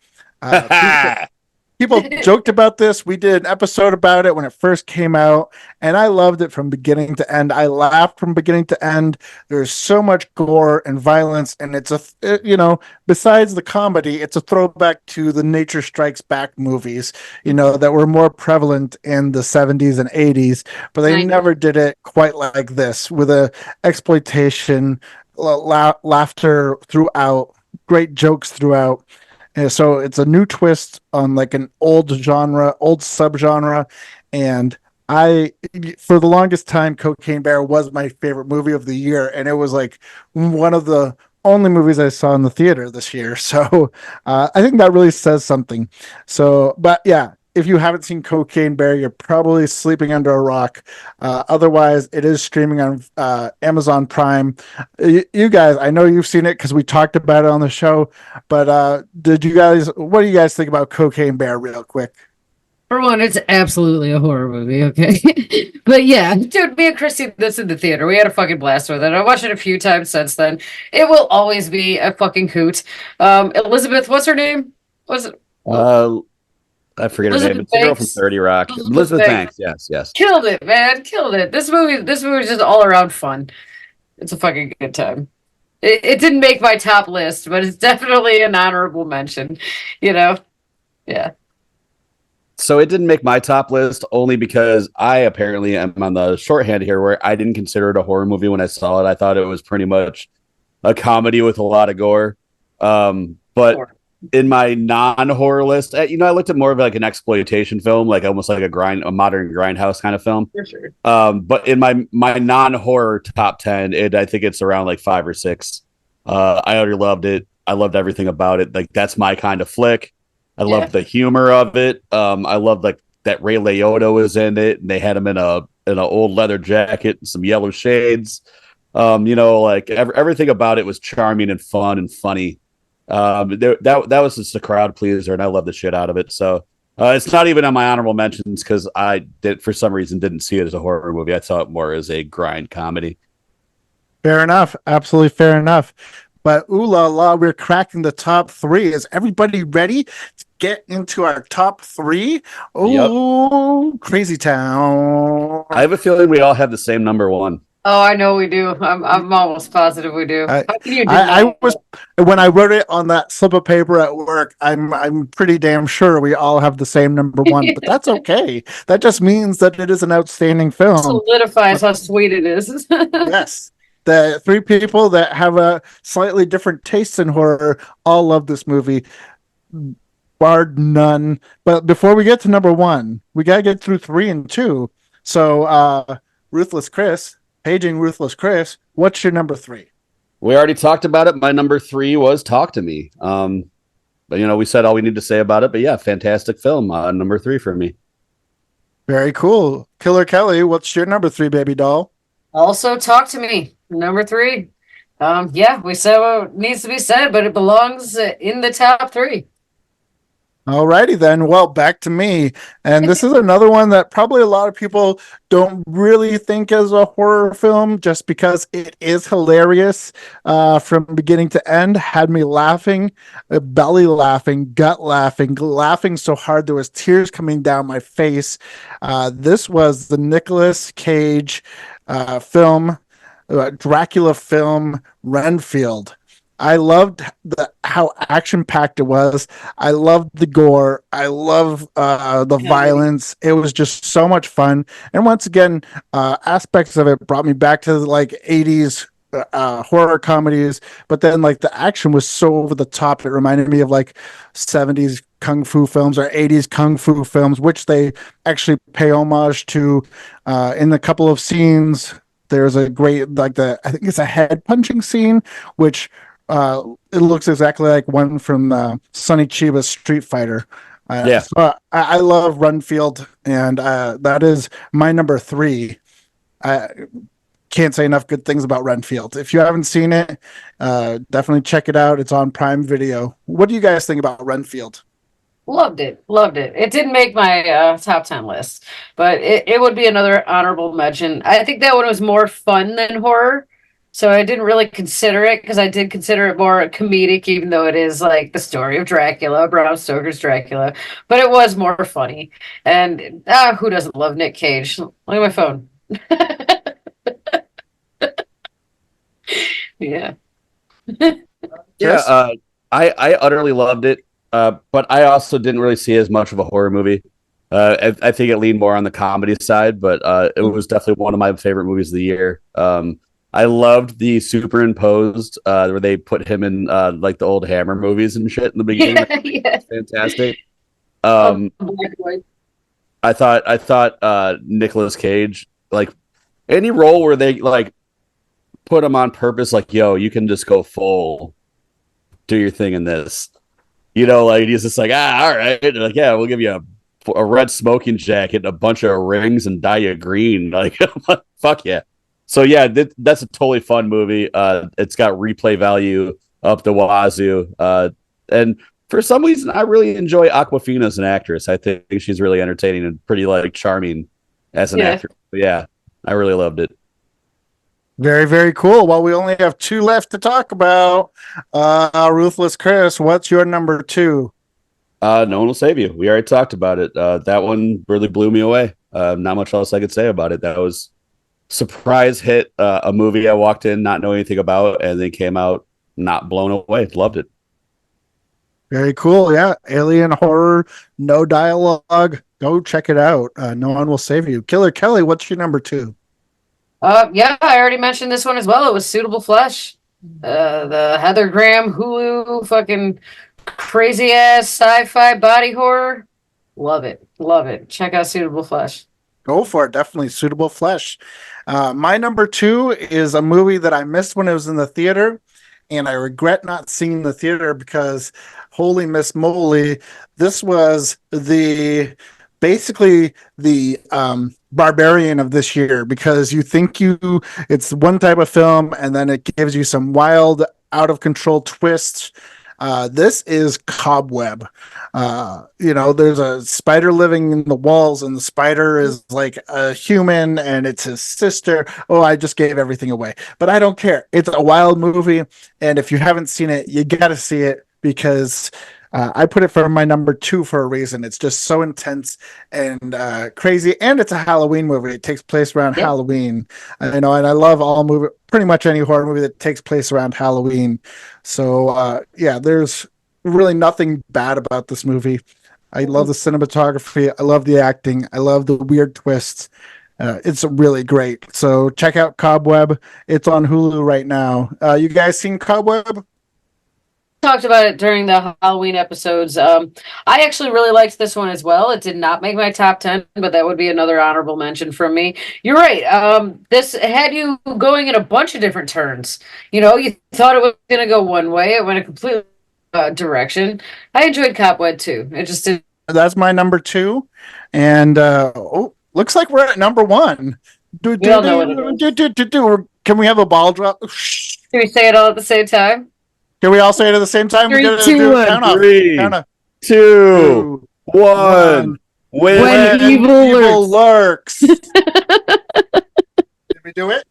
People joked about this. We did an episode about it when it first came out, and I loved it from beginning to end. I laughed from beginning to end. There's so much gore and violence, and besides the comedy, it's a throwback to the Nature Strikes Back movies, that were more prevalent in the 70s and 80s, but they never did it quite like this, with a exploitation, laughter throughout. great jokes throughout. And so it's a new twist on like an old genre, old subgenre, and I, for the longest time, Cocaine Bear was my favorite movie of the year, and it was like one of the only movies I saw in the theater this year. So I think that really says something. So, but yeah, if you haven't seen Cocaine Bear, you're probably sleeping under a rock. Otherwise, it is streaming on Amazon Prime. You guys, I know you've seen it because we talked about it on the show. But what do you guys think about Cocaine Bear, real quick? For one, it's absolutely a horror movie, okay? But yeah, dude, me and Christy did this in the theater. We had a fucking blast with it. I watched it a few times since then. It will always be a fucking hoot. Elizabeth, what's her name? Was it? I forget her name. Elizabeth It's the girl from Banks. 30 Rock. Elizabeth Banks. Yes. Killed it, man. Killed it. This movie is just all around fun. It's a fucking good time. It didn't make my top list, but it's definitely an honorable mention. You know? Yeah. So it didn't make my top list only because I apparently am on the shorthand here where I didn't consider it a horror movie when I saw it. I thought it was pretty much a comedy with a lot of gore. But in my non-horror list, I looked at more of like an exploitation film, like almost like a modern grindhouse kind of film. For sure. But in my non-horror top 10, I think it's around like 5 or 6. I already loved it. I loved everything about it. Like that's my kind of flick. I loved the humor of it. I loved like that Ray Liotta was in it, and they had him in an old leather jacket and some yellow shades. Like everything about it was charming and fun and funny. That was just a crowd pleaser, and I love the shit out of it. So it's not even on my honorable mentions because for some reason, didn't see it as a horror movie. I saw it more as a grind comedy. Fair enough. Absolutely fair enough. But ooh la la, we're cracking the top 3. Is everybody ready to get into our top 3? Oh, yep. Crazy town. I have a feeling we all have the same number 1. Oh, I know we do. I'm almost positive we do. I was when I wrote it on that slip of paper at work. I'm pretty damn sure we all have the same number 1, but that's okay. That just means that it is an outstanding film. Solidifies how sweet it is. Yes. The 3 people that have a slightly different taste in horror all love this movie, barred none. But before we get to number 1, we got to get through 3 and 2. So, Ruthless Chris, paging Ruthless Chris, what's your number 3? We already talked about it. My number 3 was Talk to Me. But, we said all we need to say about it. But, yeah, fantastic film. Number 3 for me. Very cool. Killer Kelly, what's your number 3, baby doll? Also, Talk to Me. Number 3. We said what needs to be said, but it belongs in the top 3. Alrighty then. Well, back to me. And this is another one that probably a lot of people don't really think as a horror film just because it is hilarious from beginning to end. Had me laughing, belly laughing, gut laughing, laughing so hard there was tears coming down my face. This was the Nicolas Cage film, Dracula film, Renfield. I loved how action-packed it was. I loved the gore. I love the violence. It was just so much fun. And once again, aspects of it brought me back to like 80s horror comedies. But then like the action was so over the top. It reminded me of like 70s kung fu films or 80s kung fu films, which they actually pay homage to in a couple of scenes. There's a great, I think it's a head punching scene, which it looks exactly like one from Sonny Chiba's Street Fighter. So I love Renfield, and that is my number 3. I can't say enough good things about Renfield. If you haven't seen it, definitely check it out. It's on Prime Video. What do you guys think about Renfield? Loved it. It didn't make my top 10 list, but it would be another honorable mention. I think that one was more fun than horror, so I didn't really consider it because I did consider it more comedic, even though it is like the story of Dracula, Bram Stoker's Dracula, but it was more funny. And who doesn't love Nick Cage? Look at my phone. Yeah. I utterly loved it. But I also didn't really see it as much of a horror movie. I think it leaned more on the comedy side, but it was definitely one of my favorite movies of the year. I loved the superimposed where they put him in like the old Hammer movies and shit in the beginning. Yeah. Fantastic. Oh, Um, Black White. I thought Nicolas Cage, like any role where they like put him on purpose, like, yo, you can just go full, do your thing in this. Like he's just like, all right. And like, yeah, we'll give you a red smoking jacket and a bunch of rings and dye you green. Like, fuck yeah. So yeah, that's a totally fun movie. It's got replay value up the wazoo. And for some reason, I really enjoy Aquafina as an actress. I think she's really entertaining and pretty like charming as an actress. But yeah, I really loved it. Very, very cool. Well, we only have two left to talk about. Ruthless Chris, what's your number two? No one will save you. We already talked about it. That one really blew me away. Not much else I could say about it. That was surprise hit, a movie I walked in not knowing anything about, and then came out not blown away. Loved it. Very cool. Yeah. Alien horror, no dialogue. Go check it out. No one will save you. Killer Kelly, what's your number two? Yeah, I already mentioned this one as well. It was Suitable Flesh. The Heather Graham Hulu fucking crazy ass sci-fi body horror. Love it. Love it. Check out Suitable Flesh. Go for it. Definitely Suitable Flesh. My number two is a movie that I missed when it was in the theater, and I regret not seeing the theater because holy Miss Moly, this was basically the Barbarian of this year, because it's one type of film and then it gives you some wild out of control twists. This is Cobweb. There's a spider living in the walls, and the spider is like a human, and it's his sister. Oh, I just gave everything away, but I don't care. It's a wild movie, and if you haven't seen it, you got to see it, because I put it for my number two for a reason. It's just so intense and crazy, and it's a Halloween movie. It takes place around Halloween, and I love pretty much any horror movie that takes place around Halloween. So there's really nothing bad about this movie. I love the cinematography. I love the acting. I love the weird twists. It's really great. So check out Cobweb. It's on Hulu right now. You guys seen Cobweb? Talked about it during the Halloween episodes. I actually really liked this one as well. It did not make my top 10, but that would be another honorable mention from me. You're right. This had you going in a bunch of different turns. You thought it was going to go one way. It went a completely direction. I enjoyed Cobweb too. It just did. That's my number two. And looks like we're at number one. We all know what it is. Can we have a ball drop? Can we say it all at the same time? Can we all say it at the same time? 3, 2, 1. Count off. 3, count off. 2, 1. When evil lurks. Did we do it?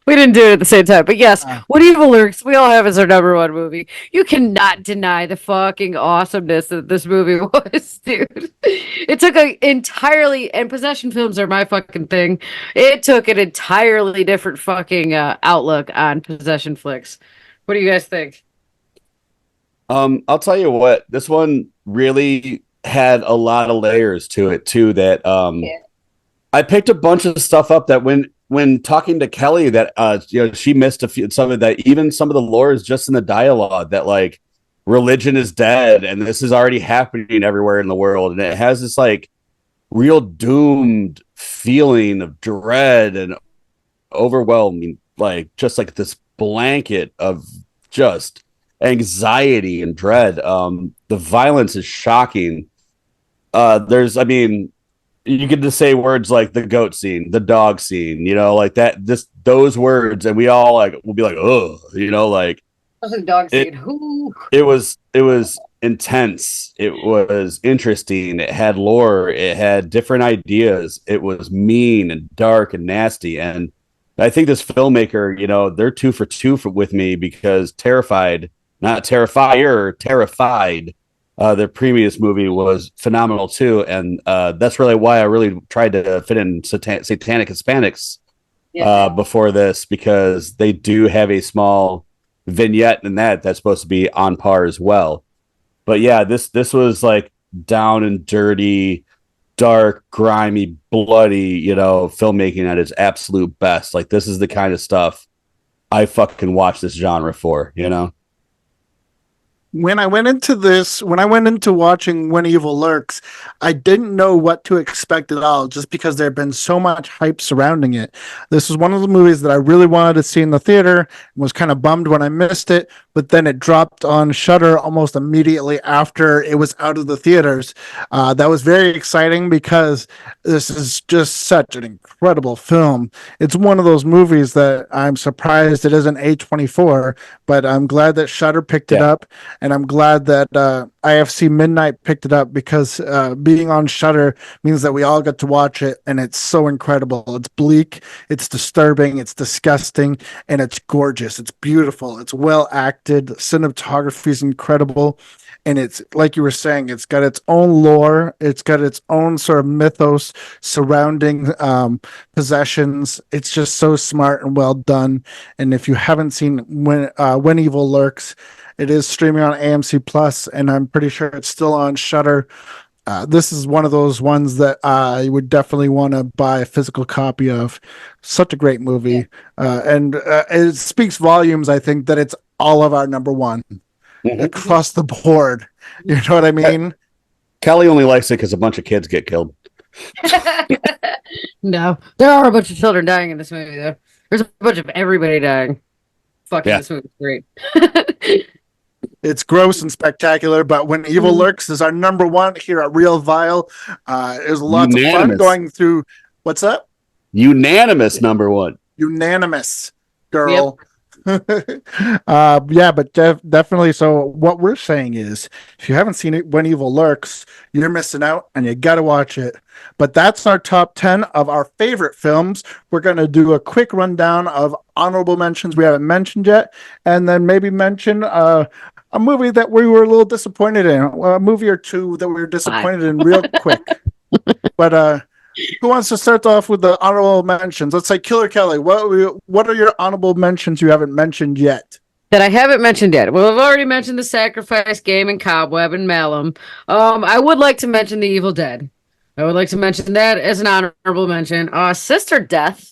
We didn't do it at the same time, but yes, When Evil Lurks, we all have as our number one movie. You cannot deny the fucking awesomeness that this movie was, dude. It took and possession films are my fucking thing. It took an entirely different fucking outlook on possession flicks. What do you guys think? I'll tell you what, this one really had a lot of layers to it too. That I picked a bunch of stuff up that when talking to Kelly, that she missed some of that. Even some of the lore is just in the dialogue that like religion is dead and this is already happening everywhere in the world, and it has this like real doomed feeling of dread and overwhelming, like just like this blanket of just anxiety and dread. The violence is shocking. You can just say words like the goat scene, the dog scene, like that, just those words, and we all like will be like, oh, like dog scene. It was intense. It was interesting. It had lore. It had different ideas. It was mean and dark and nasty. And I think this filmmaker, they're 2 for 2 with me, because Terrified, not Terrifier, Terrified, their previous movie was phenomenal too. And that's really why I really tried to fit in Satanic Hispanics before this, because they do have a small vignette in that's supposed to be on par as well. But yeah, this was like down and dirty, dark, grimy, bloody, filmmaking at its absolute best. Like, this is the kind of stuff I fucking watch this genre for, you know? When I went into watching When Evil Lurks, I didn't know what to expect at all, just because there had been so much hype surrounding it. This was one of the movies that I really wanted to see in the theater and was kind of bummed when I missed it, but then it dropped on Shudder almost immediately after it was out of the theaters. That was very exciting because this is just such an incredible film. It's one of those movies that I'm surprised it isn't A24, but I'm glad that Shudder picked it Yeah. up, and I'm glad that IFC Midnight picked it up, because being on Shudder means that we all get to watch it, and it's so incredible. It's bleak, it's disturbing, it's disgusting, and it's gorgeous. It's beautiful. It's well acted. The cinematography is incredible. And it's like you were saying, it's got its own lore. It's got its own sort of mythos surrounding possessions. It's just so smart and well done. And if you haven't seen When Evil Lurks, it is streaming on AMC Plus, and I'm pretty sure it's still on Shudder. This is one of those ones that I would definitely want to buy a physical copy of. Such a great movie, and it speaks volumes. I think that it's all of our number one across the board. You know what I mean? Kelly only likes it because a bunch of kids get killed. No, there are a bunch of children dying in this movie, though. There's a bunch of everybody dying. Fucking Yeah. This movie's great. It's gross and spectacular, but When Evil Lurks is our number one here at Real Vile. It was lots of fun Unanimous. going through. What's up? Unanimous number one. Unanimous, girl. Yeah, but definitely. So what we're saying is, if you haven't seen it, When Evil Lurks, you're missing out, and you got to watch it. But that's our top 10 of our favorite films. We're going to do a quick rundown of honorable mentions we haven't mentioned yet, and then maybe mention a movie that we were a little disappointed in, a movie or two that we were disappointed in real quick. But who wants to start off with the honorable mentions? Let's say Killer Kelly. What are your honorable mentions you haven't mentioned yet? That I haven't mentioned yet. Well, I've already mentioned The Sacrifice Game and Cobweb and Malum. I would like to mention The Evil Dead. I would like to mention that as an honorable mention. Sister Death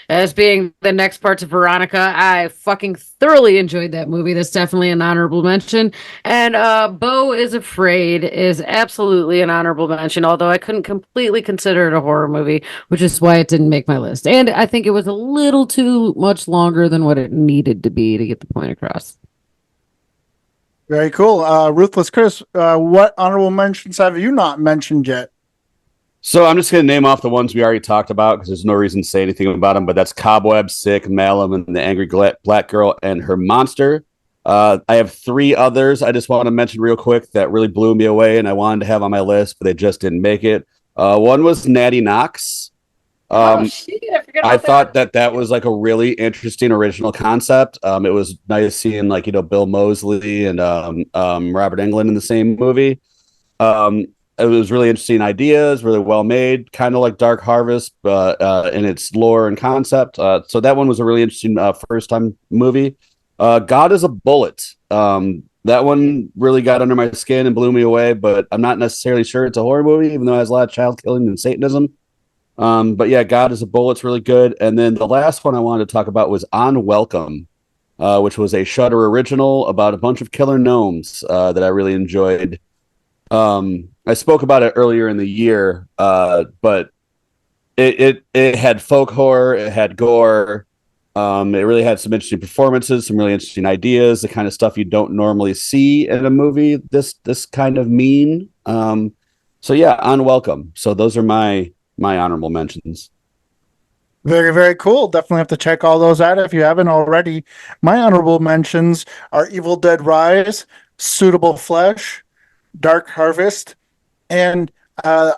as being the next part to Veronica. I fucking thoroughly enjoyed that movie. That's definitely an honorable mention. And Beau is Afraid is absolutely an honorable mention, although I couldn't completely consider it a horror movie, which is why it didn't make my list. And I think it was a little too much longer than what it needed to be to get the point across. Very cool. Ruthless Chris, what honorable mentions have you not mentioned yet? So I'm just going to name off the ones we already talked about because there's no reason to say anything about them. But that's Cobweb, Sick, Malum, and the Angry Black Girl and Her Monster. I have 3 others I just want to mention real quick that really blew me away and I wanted to have on my list, but they just didn't make it. One was Natty Knox. Shit, I forgot I about thought that was like a really interesting original concept. It was nice seeing like, Bill Moseley and Robert Englund in the same movie. It was really interesting ideas, really well made, kind of like Dark Harvest, but in its lore and concept. So that one was a really interesting first time movie. God is a Bullet. That one really got under my skin and blew me away, but I'm not necessarily sure it's a horror movie, even though it has a lot of child killing and Satanism. But yeah, God is a Bullet's really good. And then the last one I wanted to talk about was On Welcome, which was a Shudder original about a bunch of killer gnomes that I really enjoyed. I spoke about it earlier in the year, but it had folk horror, it had gore, it really had some interesting performances, some really interesting ideas, the kind of stuff you don't normally see in a movie this kind of mean. So yeah, On Welcome. So those are my honorable mentions. Very, very cool. Definitely have to check all those out if you haven't already. My honorable mentions are Evil Dead Rise, Suitable Flesh, Dark Harvest, and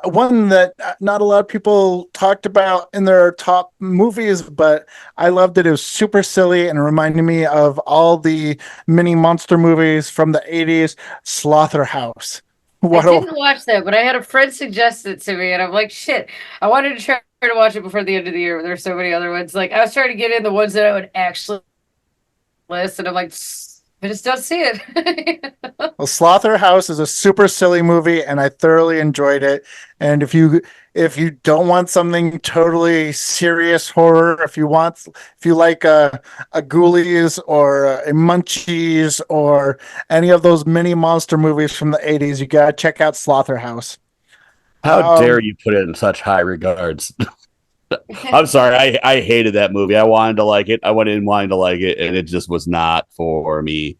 one that not a lot of people talked about in their top movies, but I loved it. It was super silly and it reminded me of all the mini monster movies from the 80s, Slaughterhouse. I didn't watch that, but I had a friend suggest it to me, and I'm like, shit. I wanted to try to watch it before the end of the year, but there's so many other ones. Like, I was trying to get in the ones that I would actually list, and I'm like, I just don't see it. Well, Slaughterhouse is a super silly movie, and I thoroughly enjoyed it. And if you don't want something totally serious horror, if you like a Ghoulies or a Munchies or any of those mini monster movies from the 80s, you gotta check out Slaughterhouse. How dare Um, you put it in such high regards? I'm sorry. I hated that movie. I wanted to like it. I went in wanting to like it, and it just was not for me.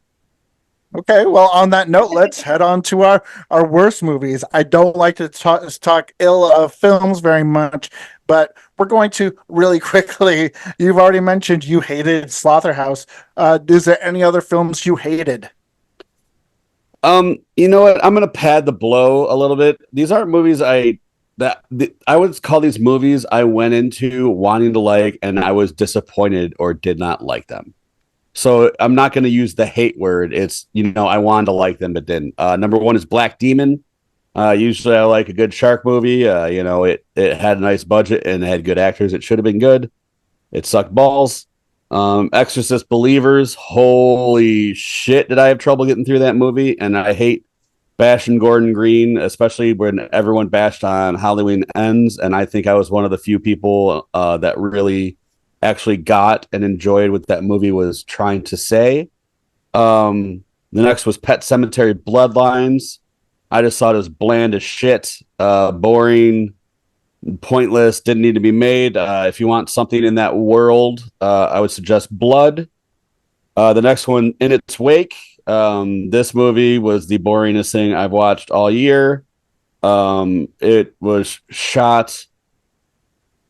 Okay, well, on that note, let's head on to our worst movies. I don't like to talk ill of films very much, but we're going to really quickly. You've already mentioned you hated Slaughterhouse. Is there any other films you hated? You know what? I'm gonna pad the blow a little bit. These aren't movies I would call these movies I went into wanting to like, and I was disappointed or did not like them. So I'm not going to use the hate word. It's, I wanted to like them, but didn't. Number one is Black Demon. Usually I like a good shark movie. It had a nice budget and it had good actors. It should have been good. It sucked balls. Exorcist Believers. Holy shit, did I have trouble getting through that movie? And I hate bashing Gordon Green, especially when everyone bashed on Halloween Ends. And I think I was one of the few people that really actually got and enjoyed what that movie was trying to say. The next was Pet Cemetery Bloodlines. I just thought it was bland as shit, boring, pointless, didn't need to be made. If you want something in that world, I would suggest Blood. The next one, In Its Wake. This movie was the boringest thing I've watched all year. It was shot.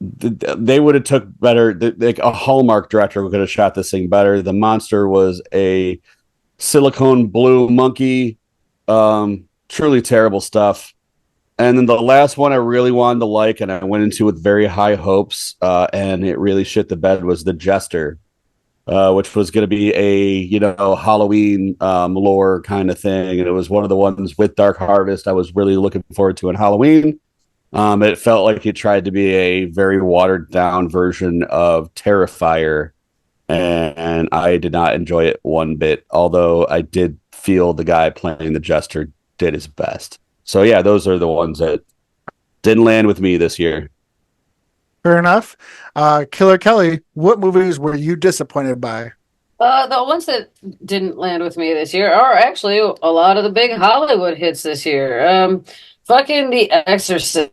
They would have took better. Like a Hallmark director could have shot this thing better. The monster was a silicone blue monkey. Truly terrible stuff. And then the last one I really wanted to like, and I went into with very high hopes, and it really shit the bed, was The Jester, which was going to be a Halloween lore kind of thing, and it was one of the ones with Dark Harvest I was really looking forward to in Halloween. It felt like it tried to be a very watered down version of Terrifier, and I did not enjoy it one bit. Although I did feel the guy playing the Jester did his best. So yeah, those are the ones that didn't land with me this year. Fair enough. Killer Kelly, what movies were you disappointed by? The ones that didn't land with me this year are actually a lot of the big Hollywood hits this year. Fucking The Exorcist,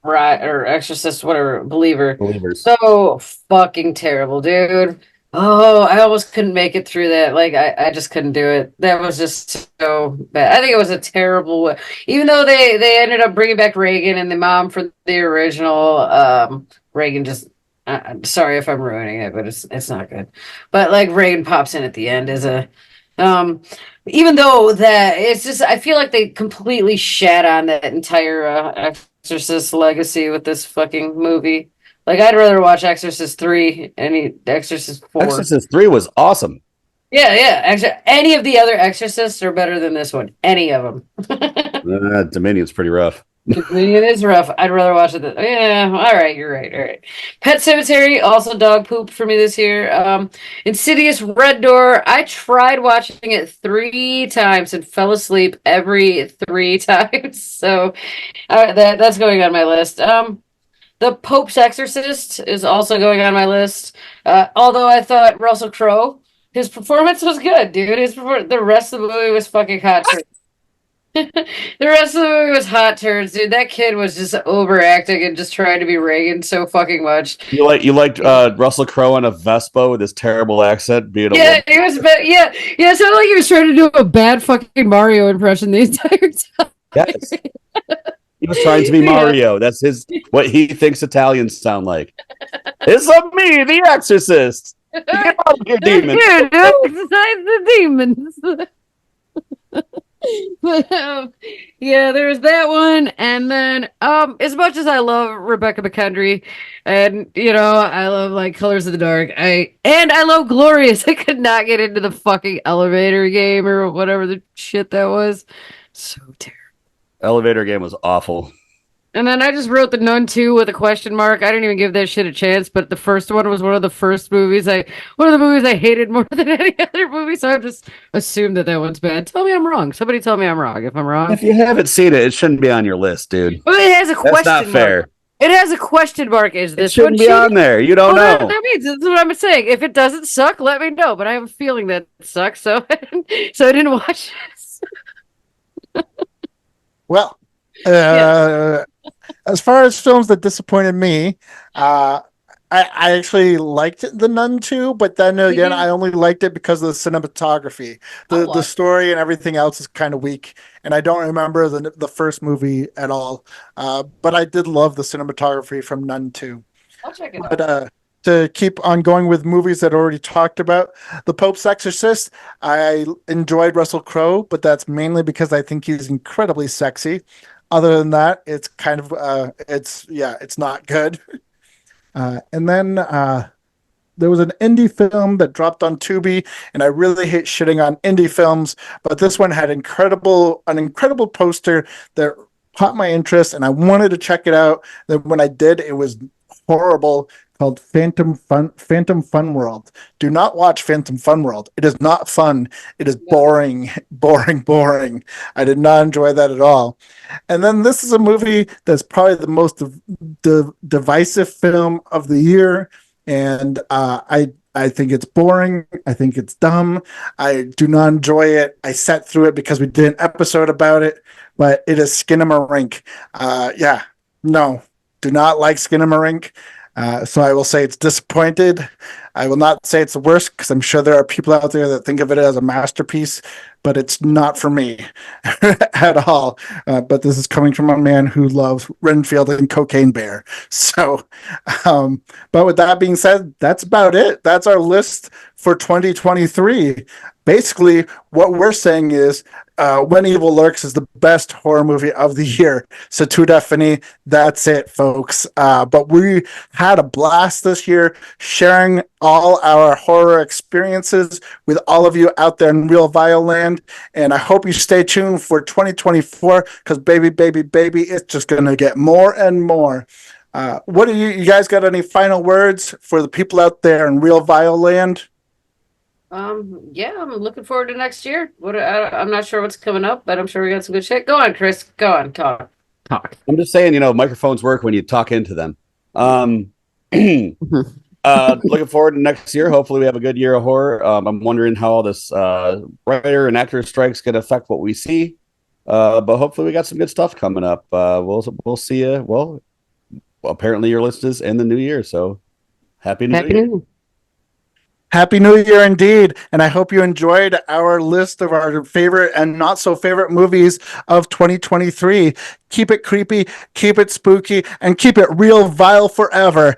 right? Or Exorcist, whatever, Believer. Believers. So fucking terrible, dude. Oh, I almost couldn't make it through that. Like, I just couldn't do it. That was just so bad. I think it was a terrible, even though they ended up bringing back Reagan and the mom for the original. Reagan just, I'm sorry if I'm ruining it, but it's not good. But like Reagan pops in at the end as a, um, even though that it's just, I feel like they completely shat on that entire Exorcist legacy with this fucking movie. Like, I'd rather watch Exorcist 3 and Exorcist 4. Exorcist 3 was awesome. Yeah, yeah. Actually, any of the other Exorcists are better than this one. Any of them. Dominion's pretty rough. It is rough. I'd rather watch it. Yeah, all right. You're right. All right. Pet Cemetery, also dog poop for me this year. Insidious Red Door. I tried watching it 3 times and fell asleep every 3 times. So that's going on my list. The Pope's Exorcist is also going on my list. Although I thought Russell Crowe, his performance was good, dude. The rest of the movie was fucking hot turds. The rest of the movie was hot turds, dude. That kid was just overacting and just trying to be Reagan so fucking much. You liked Russell Crowe on a Vespa with his terrible accent being a Yeah, he was. Yeah. It sounded like he was trying to do a bad fucking Mario impression the entire time. Yes. He was trying to be Mario. That's what he thinks Italians sound like. It's me, the Exorcist. Get out of here, demon. Dude, exercise the demons. But yeah, there's that one, and then as much as I love Rebecca McKendry, and I love like Colors of the Dark, I love Glorious. I could not get into the fucking elevator game or whatever the shit that was. So terrible. Elevator game was awful. And then I just wrote The Nun 2 with a question mark. I didn't even give that shit a chance, but the first one was one of the movies I hated more than any other movie, so I just assumed that one's bad. Tell me I'm wrong. Somebody tell me I'm wrong. If I'm wrong. If you haven't seen it, it shouldn't be on your list, dude. Well, it has a That's question not mark. fair. It has a question mark. Is It this shouldn't one be on shitty? there. You don't Well, know. that means that's what I'm saying. If it doesn't suck, let me know. But I have a feeling that it sucks, so so I didn't watch it. Well, as far as films that disappointed me, I actually liked The Nun too, but then again, I only liked it because of the cinematography. The story and everything else is kind of weak, and I don't remember the first movie at all. But I did love the cinematography from Nun 2. I'll check it But out. to keep on going with movies that I already talked about, The Pope's Exorcist, I enjoyed Russell Crowe, but that's mainly because I think he's incredibly sexy. Other than that, it's kind of it's not good. And then there was an indie film that dropped on Tubi, and I really hate shitting on indie films, but this one had an incredible poster that caught my interest, and I wanted to check it out. Then when I did, it was horrible. Called Phantom Fun World. Do not watch Phantom Fun World. It is not fun. It is boring, boring, boring. I did not enjoy that at all. And then this is a movie that's probably the most divisive film of the year, and I think it's boring. I think it's dumb. I do not enjoy it. I sat through it because we did an episode about it, but it is Skinamarink. Yeah, no, do not like Skinamarink. So I will say it's disappointed. I will not say it's the worst because I'm sure there are people out there that think of it as a masterpiece, but it's not for me at all. But this is coming from a man who loves Renfield and Cocaine Bear. So, but with that being said, that's about it. That's our list for 2023. Basically, what we're saying is When Evil Lurks is the best horror movie of the year. So, to definitely, that's it, folks. But we had a blast this year sharing all our horror experiences with all of you out there in Real Vile Land. And I hope you stay tuned for 2024 because, baby, baby, baby, it's just going to get more and more. What do you guys got any final words for the people out there in Real Vile Land? Yeah, I'm looking forward to next year. I'm not sure what's coming up, but I'm sure we got some good shit. Go on, Chris. Go on, talk. I'm just saying, microphones work when you talk into them. Looking forward to next year. Hopefully we have a good year of horror. I'm wondering how all this writer and actor strikes can affect what we see. But hopefully we got some good stuff coming up. We'll see you. Well, apparently your list is in the new year, so happy New Year. Happy New Year indeed. And I hope you enjoyed our list of our favorite and not so favorite movies of 2023. Keep it creepy, keep it spooky, and keep it real vile forever.